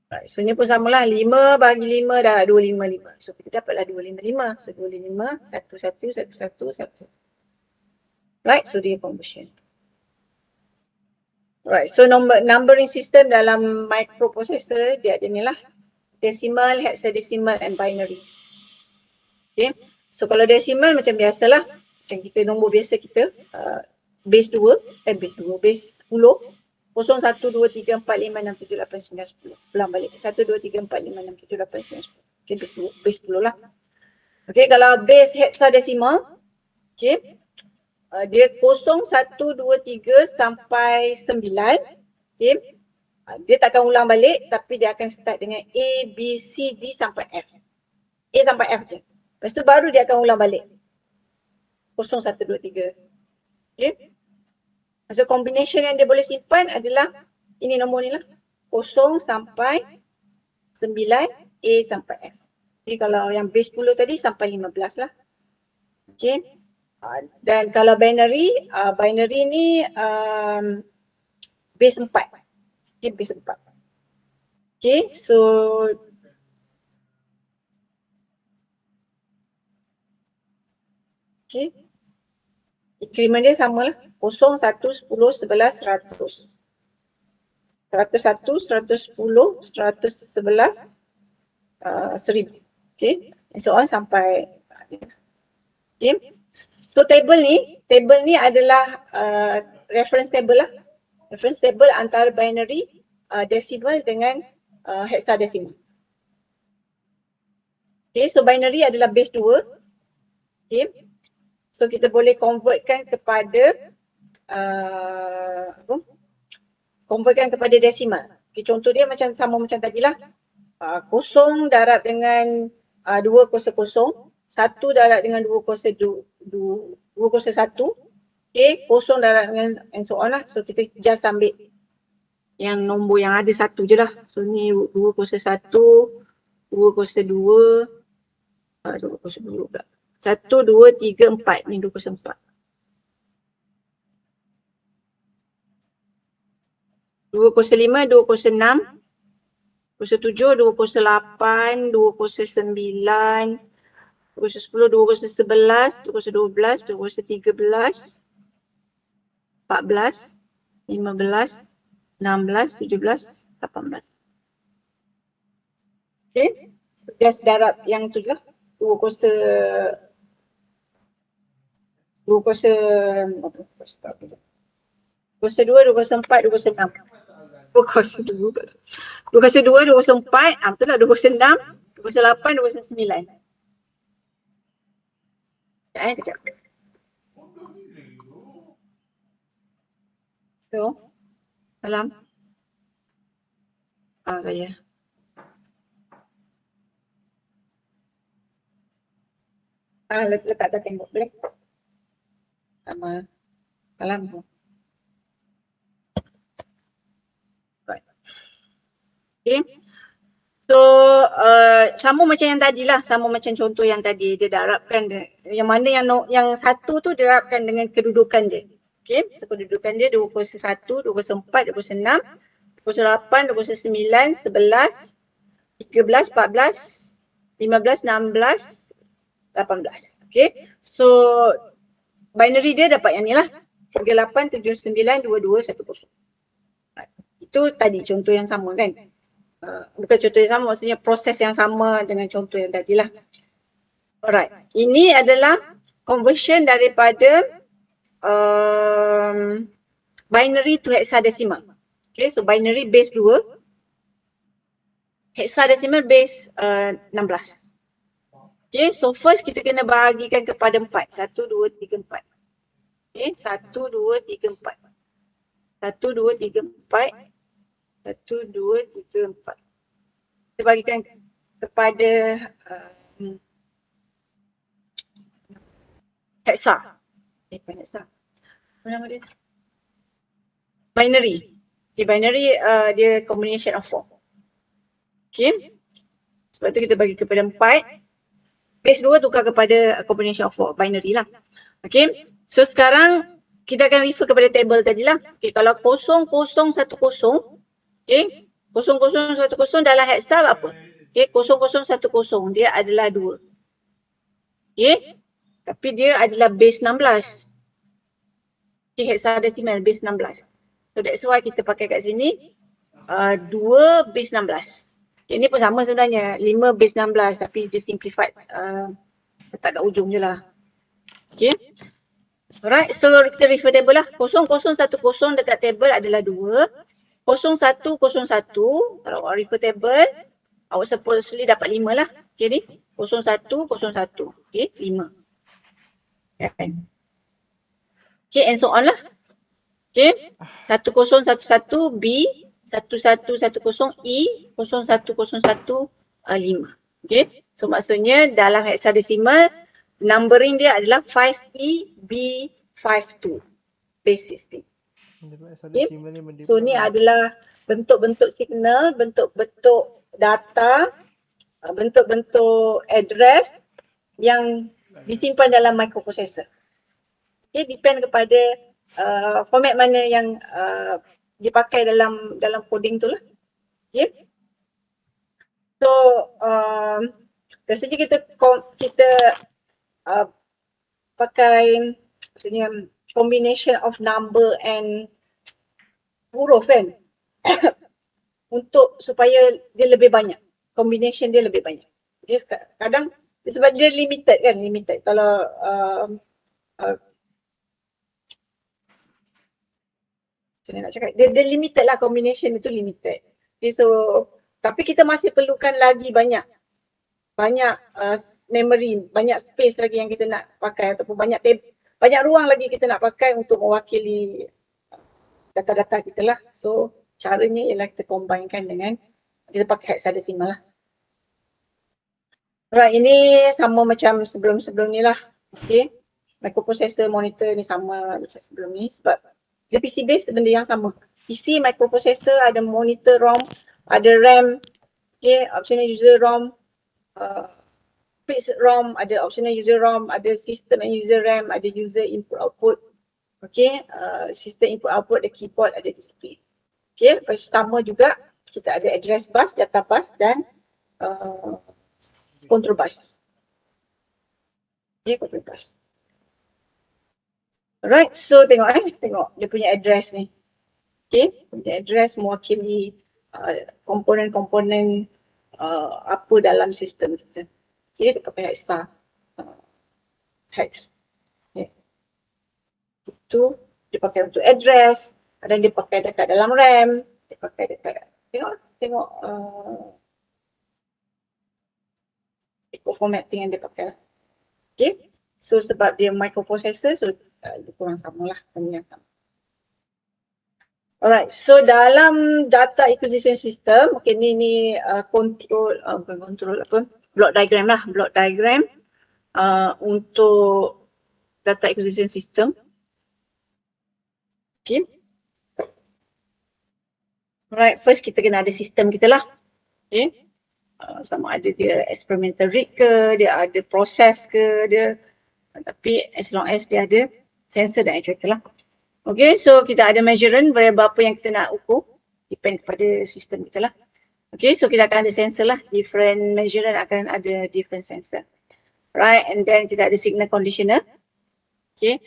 Right, so ni pun samalah 5 bagi 5 darab 255. So kita dapatlah 255. So 255, 11, 11, 11. Right, so dia conversion. Right, so numbering system dalam microprocessor dia ada ni lah. Decimal, hexadecimal and binary. Okay, so kalau decimal macam biasalah. Macam kita nombor biasa kita, base 10, base 10. 0, 1, 2, 3, 4, 5, 6, 7, 8, 9, 10. Ulang balik. 1, 2, 3, 4, 5, 6, 7, 8, 9, 10. Okay, base 10 lah. Okay, kalau base hexadecimal, okay, dia 0, 1, 2, 3 sampai 9. Okay, dia tak akan ulang balik tapi dia akan start dengan A, B, C, D sampai F. A sampai F je. Lepas tu baru dia akan ulang balik. 0, 1, 2, 3. Okay. So combination yang dia boleh simpan adalah ini nombor ni lah. 0 sampai 9, A sampai F. Okay, kalau yang base 10 tadi sampai 15 lah. Okay. Dan kalau binary ni base 4. Okay, base 4. Okay, so okay. Increment dia sama lah. 0, 1, 10, 11, 100. 101, 110, 111, 1000. Okay, and so on sampai. Okay, so table ni adalah reference table lah. Reference table antara binary, decimal dengan hexadecimal. Okay, so binary adalah base 2. Okay, so kita boleh convertkan kepada desimal. Okay, contoh dia sama macam tadilah. 0 darab dengan 200, 1 darab dengan 201. Okay, 0 darab dengan and so on lah. So kita just ambil yang nombor yang ada satu je lah. So ni 201, 202, 202 pula. 1, 2, 3, 4. Ni 204. 1, 2, 3, 4, 5, 6, 7, 8, 9, 10. Okay, 205, 206, 207, 208, 209, 210, 211, 212, 213, 14, 15, 16, 17, 18. Okay. Just darab yang tu lah. 202, 204, 206. 202, 204, betul lah 206, 208, 209. Kejap. Tu. Salam. Saya. Letak dah tembok boleh? Sama. Salam. Right. Okay. So, sama macam yang tadi lah, sama macam contoh yang tadi, dia darabkan dia. Yang mana yang satu tu darabkan dengan kedudukan dia. Okay, so kedudukan dia 201, 204, 206, 208, 209, 11, 13, 14, 15, 16, 18. Okay, so binary dia dapat yang ni lah. 38, 79, 22, 10. Itu tadi contoh yang sama kan. Bukan contoh yang sama, maksudnya proses yang sama dengan contoh yang tadi lah. Alright, ini adalah conversion daripada binary to hexadecimal. Okay, so binary base 2, hexadecimal base 16. Okay, so first kita kena bahagikan kepada 4. 1, 2, 3, 4. Okay, 1, 2, 3, 4. 1, 2, 3, 4. 1, 2, 3, 4. Kita bagikan kepada hexa. Bukan hexa. Apa nama dia? Binary. Okay, binary dia combination of 4. Okay. Sebab tu kita bagi kepada 4. Base 2 tukar kepada combination of 4. Binary lah. Okay. So sekarang kita akan refer kepada table tadi lah. Okay, kalau 0010. Okay. 0010 dalam hexa apa? Okay, 0010 dia adalah 2. Okay. Tapi dia adalah base 16. Okay, hexadecimal base 16. So that's why kita pakai kat sini 2 base 16. Okay, ini pun sama sebenarnya. 5 base 16 tapi dia simplified. Letak kat ujung je lah. Okay. Alright, so kita refer table lah. 0010 dekat table adalah 2. 0101, kalau awak refer table, awak supposedly dapat 5 lah. Okay ni, 0101. Okay, 5. Okay. Okay, and so on lah. Okay, 1011 B, 1110 E, 0101 5. Okay, so maksudnya dalam hexadecimal, numbering dia adalah 5EB52 base 16. Okay. So ni adalah bentuk-bentuk signal, bentuk-bentuk data, bentuk-bentuk address yang disimpan dalam microprocessor. Okay, depend kepada format mana yang dipakai dalam coding tu lah. Okay. So biasanya kita pakai maksudnya combination of number and huruf kan untuk supaya dia lebih banyak, combination dia lebih banyak. Dia kadang sebab dia limited kan, limited. Kalau macam nak cakap, dia limited lah, combination itu limited. Okay, so tapi kita masih perlukan lagi banyak memory, banyak space lagi yang kita nak pakai ataupun banyak ruang lagi kita nak pakai untuk mewakili data-data kita lah. So caranya ialah kita combinekan dengan kita pakai hexadecimal lah. Alright, ini sama macam sebelum ni lah. Okay, microprocessor monitor ni sama macam sebelum ni sebab dia PC base benda yang sama. PC microprocessor ada monitor ROM, ada RAM, okay, optional user ROM, fixed ROM, ada optional user ROM, ada system and user RAM, ada user input output. Okay, system input output, ada keyboard, ada display. Okay, lepas sama juga kita ada address bus, data bus dan control bus. Okay, control bus. Alright, so tengok dia punya address ni. Okay, punya address mewakili komponen-komponen apa dalam sistem kita. Okay, dia pakai hexa hex. Okay. Itu dia pakai untuk address, dan dia pakai dekat dalam RAM, dia pakai dekat tengok ikut formatting yang dia pakai. Okay, so sebab dia microprocessor, so dia kurang samalah peminatan. Alright, so dalam data acquisition system, okay, ni bukan control apa, block diagram lah, block diagram untuk data acquisition system. Okay. Alright, first kita kena ada sistem kita lah. Okay. Sama ada dia experimental rig ke, dia ada proses ke, dia tapi as long as dia ada sensor dan actuator lah. Okay, so kita ada measurement variable apa yang kita nak ukur, depend kepada sistem kita lah. Okay, so kita akan ada sensor lah, different measurement akan ada different sensor. Right, and then kita ada signal conditioner. Okay,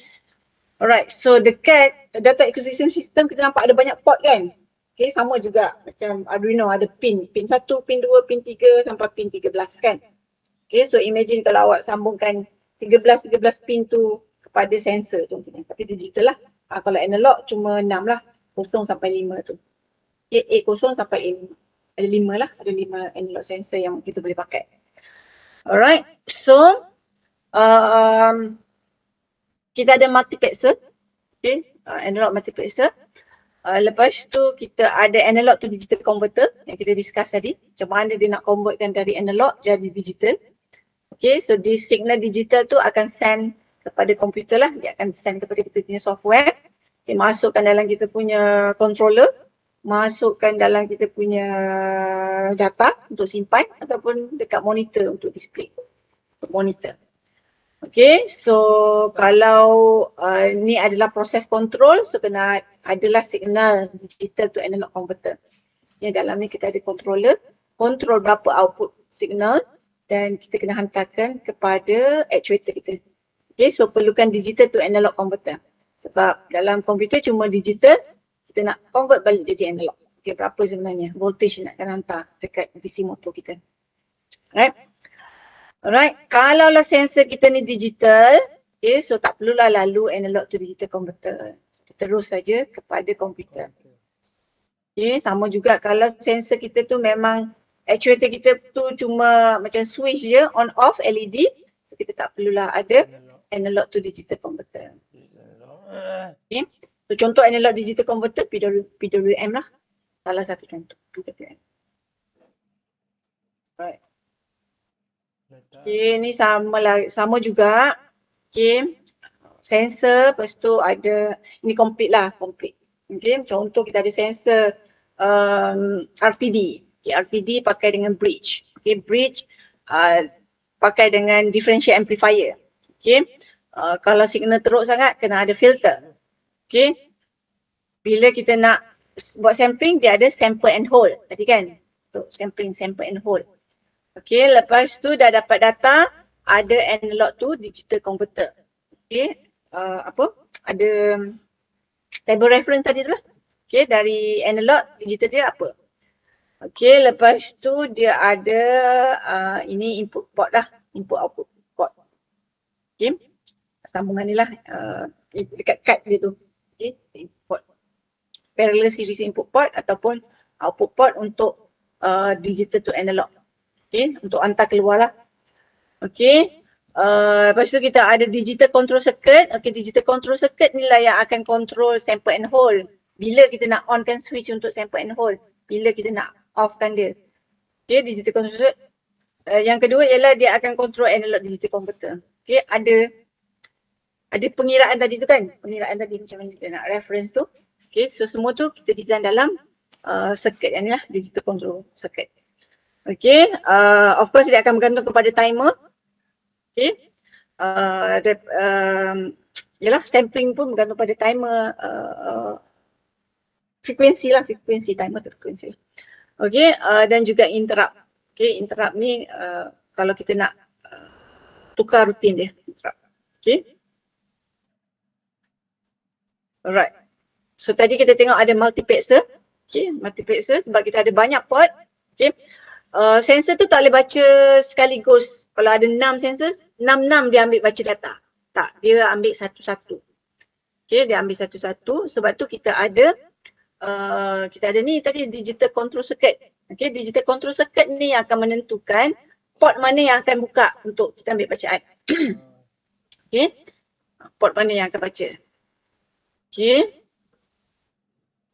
alright, so dekat data acquisition system kita nampak ada banyak port kan. Okay, sama juga macam Arduino ada pin 1, pin 2, pin 3 sampai pin 13 kan. Okay, so imagine kalau awak sambungkan 13 pin tu kepada sensor contohnya, tapi digital lah. Kalau analog cuma 6 lah, 0 sampai 5 tu. Okay, 0 sampai 5. Ada 5 lah, ada 5 analog sensor yang kita boleh pakai. Alright, so kita ada multiplexer. Okay, analog multiplexer. Lepas tu kita ada analog to digital converter yang kita discuss tadi. Macam mana dia nak convertkan dari analog jadi digital. Okay, so di signal digital tu akan send kepada komputer lah. Dia akan send kepada kita punya software. Okay, masukkan dalam kita punya controller. Masukkan dalam kita punya data untuk simpan ataupun dekat monitor untuk display. Untuk monitor. Okay, so kalau ni adalah proses control, so kena adalah signal digital to analog converter. Yang dalam ni kita ada controller, control berapa output signal dan kita kena hantarkan kepada actuator kita. Okay, so perlukan digital to analog converter. Sebab dalam komputer cuma digital, kita nak convert balik jadi analog. Okay, berapa sebenarnya voltage nak akan hantar dekat DC motor kita. Alright. Alright, kalaulah sensor kita ni digital, okay, so tak perlulah lalu analog to digital converter. Terus saja kepada komputer. Okay, sama juga kalau sensor kita tu memang actuator kita tu cuma macam switch je on off LED, so kita tak perlulah ada analog to digital converter. Okay, so contoh analog digital converter PWM lah. Salah satu contoh PWM. Alright. Okay, ni sama juga. Okay, sensor, lepas tu ada, ini complete lah, complete. Okay, contoh kita ada sensor RTD. Okay, RTD pakai dengan bridge. Okay, bridge pakai dengan differential amplifier. Okay, kalau signal teruk sangat, kena ada filter. Okay, bila kita nak buat sampling, dia ada sample and hold. Tadi kan, untuk sampling, sample and hold. Okay, lepas tu dah dapat data, ada analog to digital converter. Okay, ada table reference tadi tu lah. Okay, dari analog digital dia apa. Okay, lepas tu dia ada ini input port lah, input output port. Okay, sambungan ni lah dekat card dia tu. Okay, input parallel series input port ataupun output port untuk digital to analog. Okay, untuk hantar keluar lah. Okay, lepas tu kita ada digital control circuit. Okay, digital control circuit ni lah yang akan control sample and hold. Bila kita nak onkan switch untuk sample and hold. Bila kita nak offkan dia. Okay, digital control circuit. Yang kedua ialah dia akan control analog digital converter. Okay, ada pengiraan tadi tu kan. Pengiraan tadi macam mana kita nak reference tu. Okay, so semua tu kita design dalam circuit yang ni lah, digital control circuit. Okay, of course dia akan bergantung kepada timer. Okay, yalah sampling pun bergantung pada timer frekuensi lah, frekuensi, timer tu frekuensi lah. Okay, dan juga interrupt. Okay, interrupt ni kalau kita nak tukar rutin dia, interrupt. Okay. Alright. So tadi kita tengok ada multiplexer. Okay, multiplexer sebab kita ada banyak port. Okay. Sensor tu tak boleh baca sekaligus. Kalau ada 6 sensor, 6 dia ambil baca data. Tak, dia ambil satu-satu. Okay, dia ambil satu-satu. Sebab tu kita ada ni tadi digital control circuit. Okay, digital control circuit ni akan menentukan port mana yang akan buka untuk kita ambil bacaan. Okay, port mana yang akan baca. Okay.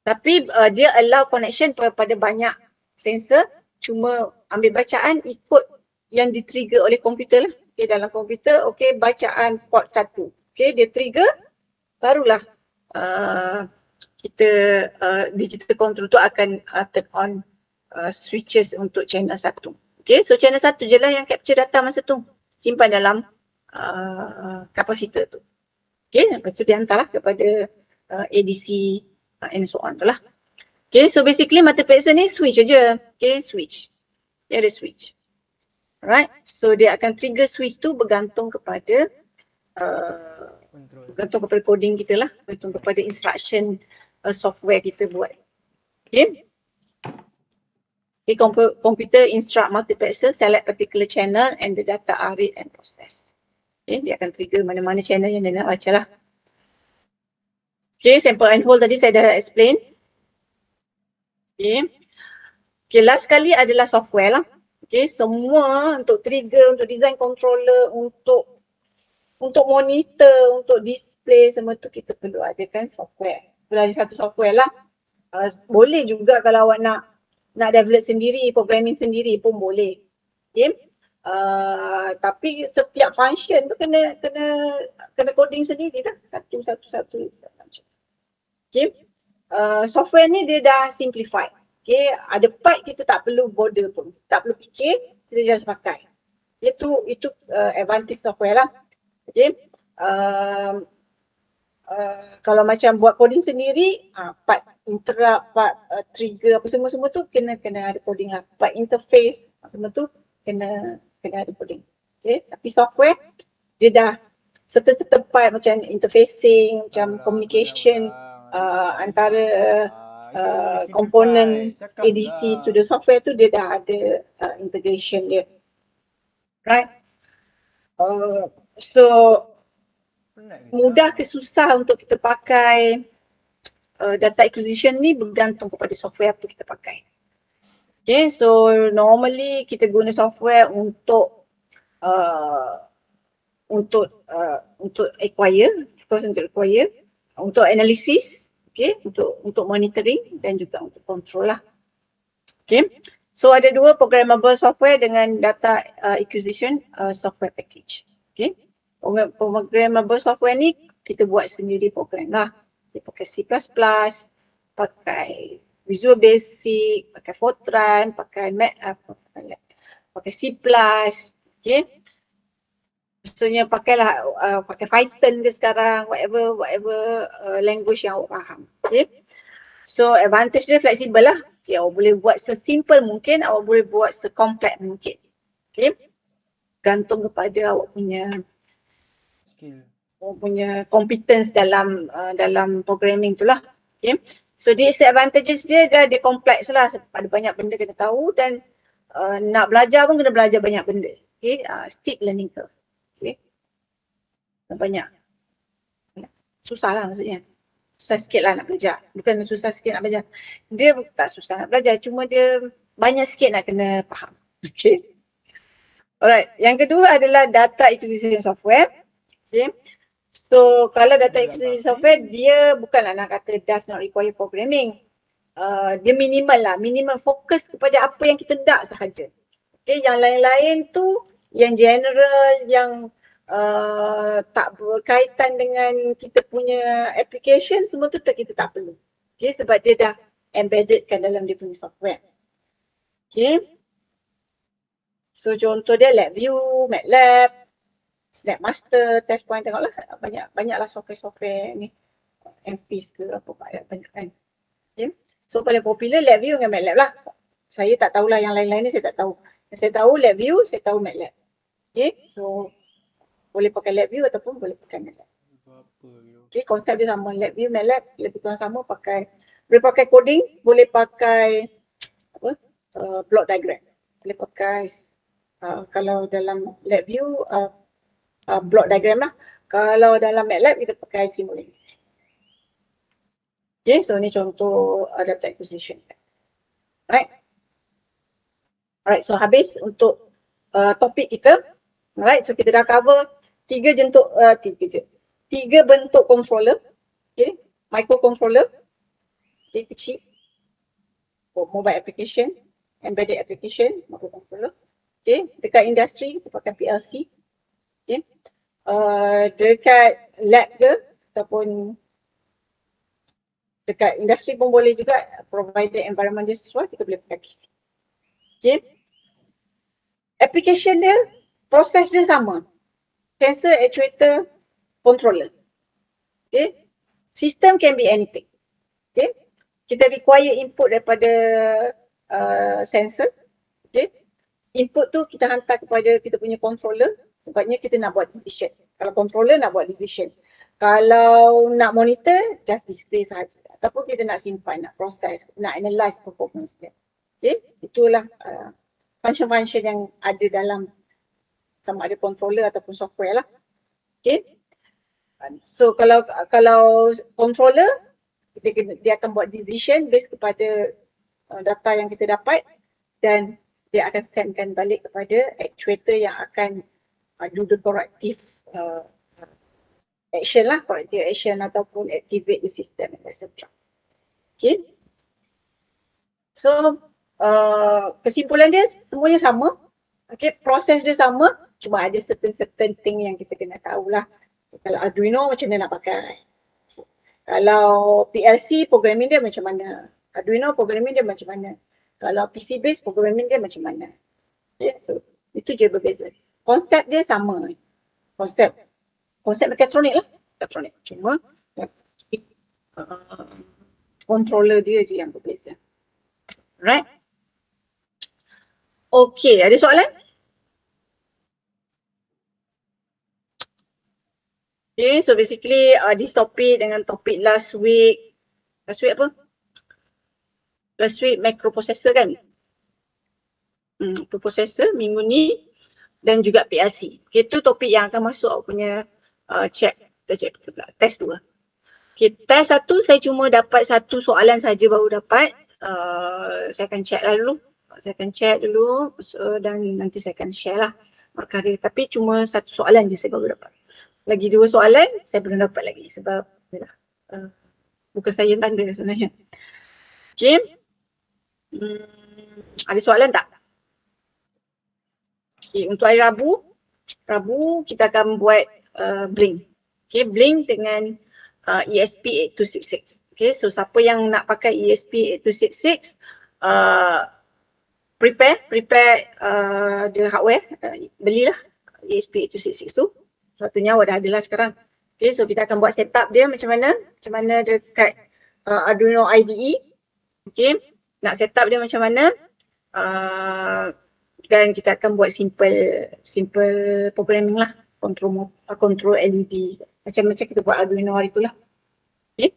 Tapi dia allow connection kepada banyak sensor, cuma ambil bacaan ikut yang di-trigger oleh komputer lah. Okay, dalam komputer, okay, bacaan port 1. Okay, dia trigger, barulah kita digital control tu akan turn on switches untuk channel 1. Okay, so channel 1 je lah yang capture data masa tu. Simpan dalam kapasitor tu. Okay, lepas tu dia hantarlah kepada ADC and so on tu lah. Okay, so basically multiplexer ni switch aja. Okay, switch. Dia ada switch. Alright, so dia akan trigger switch tu bergantung kepada coding kita lah. Bergantung kepada instruction software kita buat. Okay. Okay, computer instruct multiplexer select particular channel and the data are read and processed. Okay, dia akan trigger mana-mana channel yang dia nak baca lah. Okay, sample and hold tadi saya dah explain. Okay. Okay, last kali adalah software lah. Okay, semua untuk trigger, untuk design controller, untuk monitor, untuk display, semua tu kita perlu adakan software. Perlu ada satu software lah. Boleh juga kalau awak nak develop sendiri, programming sendiri pun boleh. Okay. Tapi setiap function tu kena coding sendiri lah. Satu. Okay. Software ni dia dah simplified. Okay, ada part kita tak perlu bother pun, tak perlu fikir, kita just pakai. Itu advantage software lah. Okay. Kalau macam buat coding sendiri, part interrupt, part trigger apa semua tu kena ada coding lah. Part interface semua tu kena ada coding. Okay. Tapi software dia dah certain part macam interfacing, macam communication antara komponen ADC to the software tu dia dah ada integration dia. Right? So mudah ke susah untuk kita pakai data acquisition ni bergantung kepada software apa kita pakai. Okay, so normally kita guna software untuk acquire, of course untuk acquire, untuk analysis, okay, untuk monitoring dan juga untuk control lah. Okay, so ada dua programmable software dengan data acquisition software package. Okay, programmable software ni kita buat sendiri program lah. Kita pakai C++, pakai Visual Basic, pakai Fortran, pakai pakai C++, okay. Maksudnya pakai Python ke sekarang, whatever language yang awak faham. Okay. So advantage dia fleksibel lah. Okay, awak boleh buat sesimpel mungkin, awak boleh buat sekompleks mungkin. Okay. Gantung kepada awak punya skill, awak punya competence dalam programming tu lah. Okay. So disadvantages dia kompleks lah. Ada banyak benda kena tahu dan nak belajar pun kena belajar banyak benda. Okay. Steep learning curve. Okay. Banyak. Susah lah maksudnya. Susah sikit lah nak belajar. Bukan susah sikit nak belajar. Dia tak susah nak belajar. Cuma dia banyak sikit nak kena faham. Okay. Alright. Yang kedua adalah data acquisition software. Okay. So kalau data acquisition software dia bukanlah nak kata does not require programming. Dia minimal lah. Minimal fokus kepada apa yang kita nak sahaja. Okay. Yang lain-lain tu yang general, yang tak berkaitan dengan kita punya application, semua tu kita tak perlu. Okay, sebab dia dah embeddedkan dalam dia punya software. Okay. So contoh dia LabVIEW, MATLAB, Snapmaster, TestPoint, tengoklah banyaklah software-software ni. MPs ke apa banyak kan. Okay. So paling popular LabVIEW dengan MATLAB lah. Saya tak tahulah yang lain-lain ni, saya tak tahu. Yang saya tahu LabVIEW, saya tahu MATLAB. Okay, so boleh pakai LabVIEW ataupun boleh pakai MATLAB. Okay, konsep dia sama. LabVIEW, MATLAB lebih kurang sama, boleh pakai coding, boleh pakai apa? Block diagram. Boleh pakai kalau dalam LabVIEW block diagram lah. Kalau dalam MATLAB kita pakai Simulink. Okay, so ni contoh data acquisition. Alright. Alright, so habis untuk topik kita. Alright, so kita dah cover tiga bentuk controller. Okay, microcontroller. Okay, kecil. For mobile application, embedded application, microcontroller. Okay, dekat industri kita pakai PLC. Okay, dekat lab ke ataupun dekat industri pun boleh juga, provided environment dia sesuai, kita boleh pakai PC. Okay. Application dia, proses dia sama. Sensor, actuator, controller. Okay. System can be anything. Okay. Kita require input daripada sensor. Okay. Input tu kita hantar kepada kita punya controller, sebabnya kita nak buat decision. Kalau controller nak buat decision. Kalau nak monitor, just display sahaja. Ataupun kita nak simpan, nak proses, nak analyse performance dia. Okay, itulah function-function yang ada dalam sama ada controller ataupun software lah. Okay, so kalau controller, dia akan buat decision based kepada data yang kita dapat, dan dia akan sendkan balik kepada actuator yang akan do the corrective action lah, corrective action ataupun activate the system, etc. Okay. So kesimpulan dia semuanya sama. Okay, proses dia sama, cuma ada certain thing yang kita kena tahulah. Kalau Arduino macam mana nak pakai. Kalau PLC programming dia macam mana. Arduino programming dia macam mana. Kalau PC base programming dia macam mana. Okay, so itu je berbeza. Konsep dia sama. Konsep mekatronik lah. Mekatronik. Cuma controller dia je yang berbeza. Right? Okay, ada soalan? Okay, so basically this topic dengan topik last week apa? Last week microprocessor kan? Microprocessor minggu ni dan juga PLC. Okay, tu topik yang akan masuk aku punya test 2. Okay, test 1 saya cuma dapat satu soalan saja baru dapat. Saya akan check lah dulu. Dan nanti saya akan share lah markah dia. Tapi cuma satu soalan je saya baru dapat. Lagi 2 soalan saya belum dapat lagi sebab bukan saya yang tanda sebenarnya. Okay. Ada soalan tak? Okay, untuk hari Rabu kita akan buat Blink. Okay, Blink dengan ESP8266. Okay, so siapa yang nak pakai ESP8266, prepare the hardware, belilah ESP8266 tu. Satunya dah ada lah sekarang. Okay, so kita akan buat setup dia macam mana dekat Arduino IDE. Okay, nak setup dia macam mana, dan kita akan buat simple programming lah, control LED macam kita buat Arduino hari tu lah. Okay,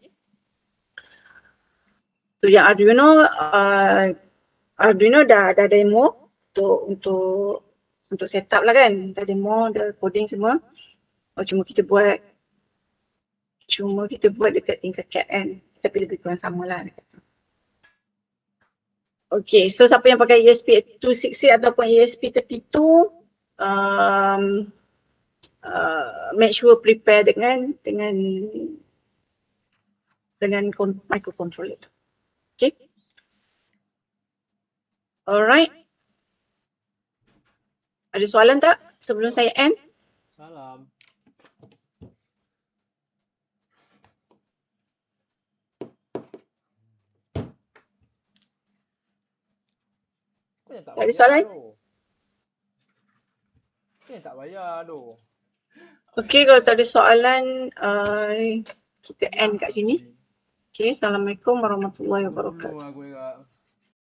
so yang Arduino dah demo untuk setup lah kan, dah demo, dah coding semua. Cuma kita buat dekat tingkat CAD kan, tapi lebih kurang sama lah dekat tu. Okay, so siapa yang pakai ESP8266 ataupun ESP32, make sure prepare dengan microcontroller. Okay. Alright. Ada soalan tak sebelum saya end? Salam. Tak ada soalan? Tak bayar tu. Okay, kalau tak ada soalan, kita end kat sini. Okay, Assalamualaikum warahmatullahi wabarakatuh. Dulu aku juga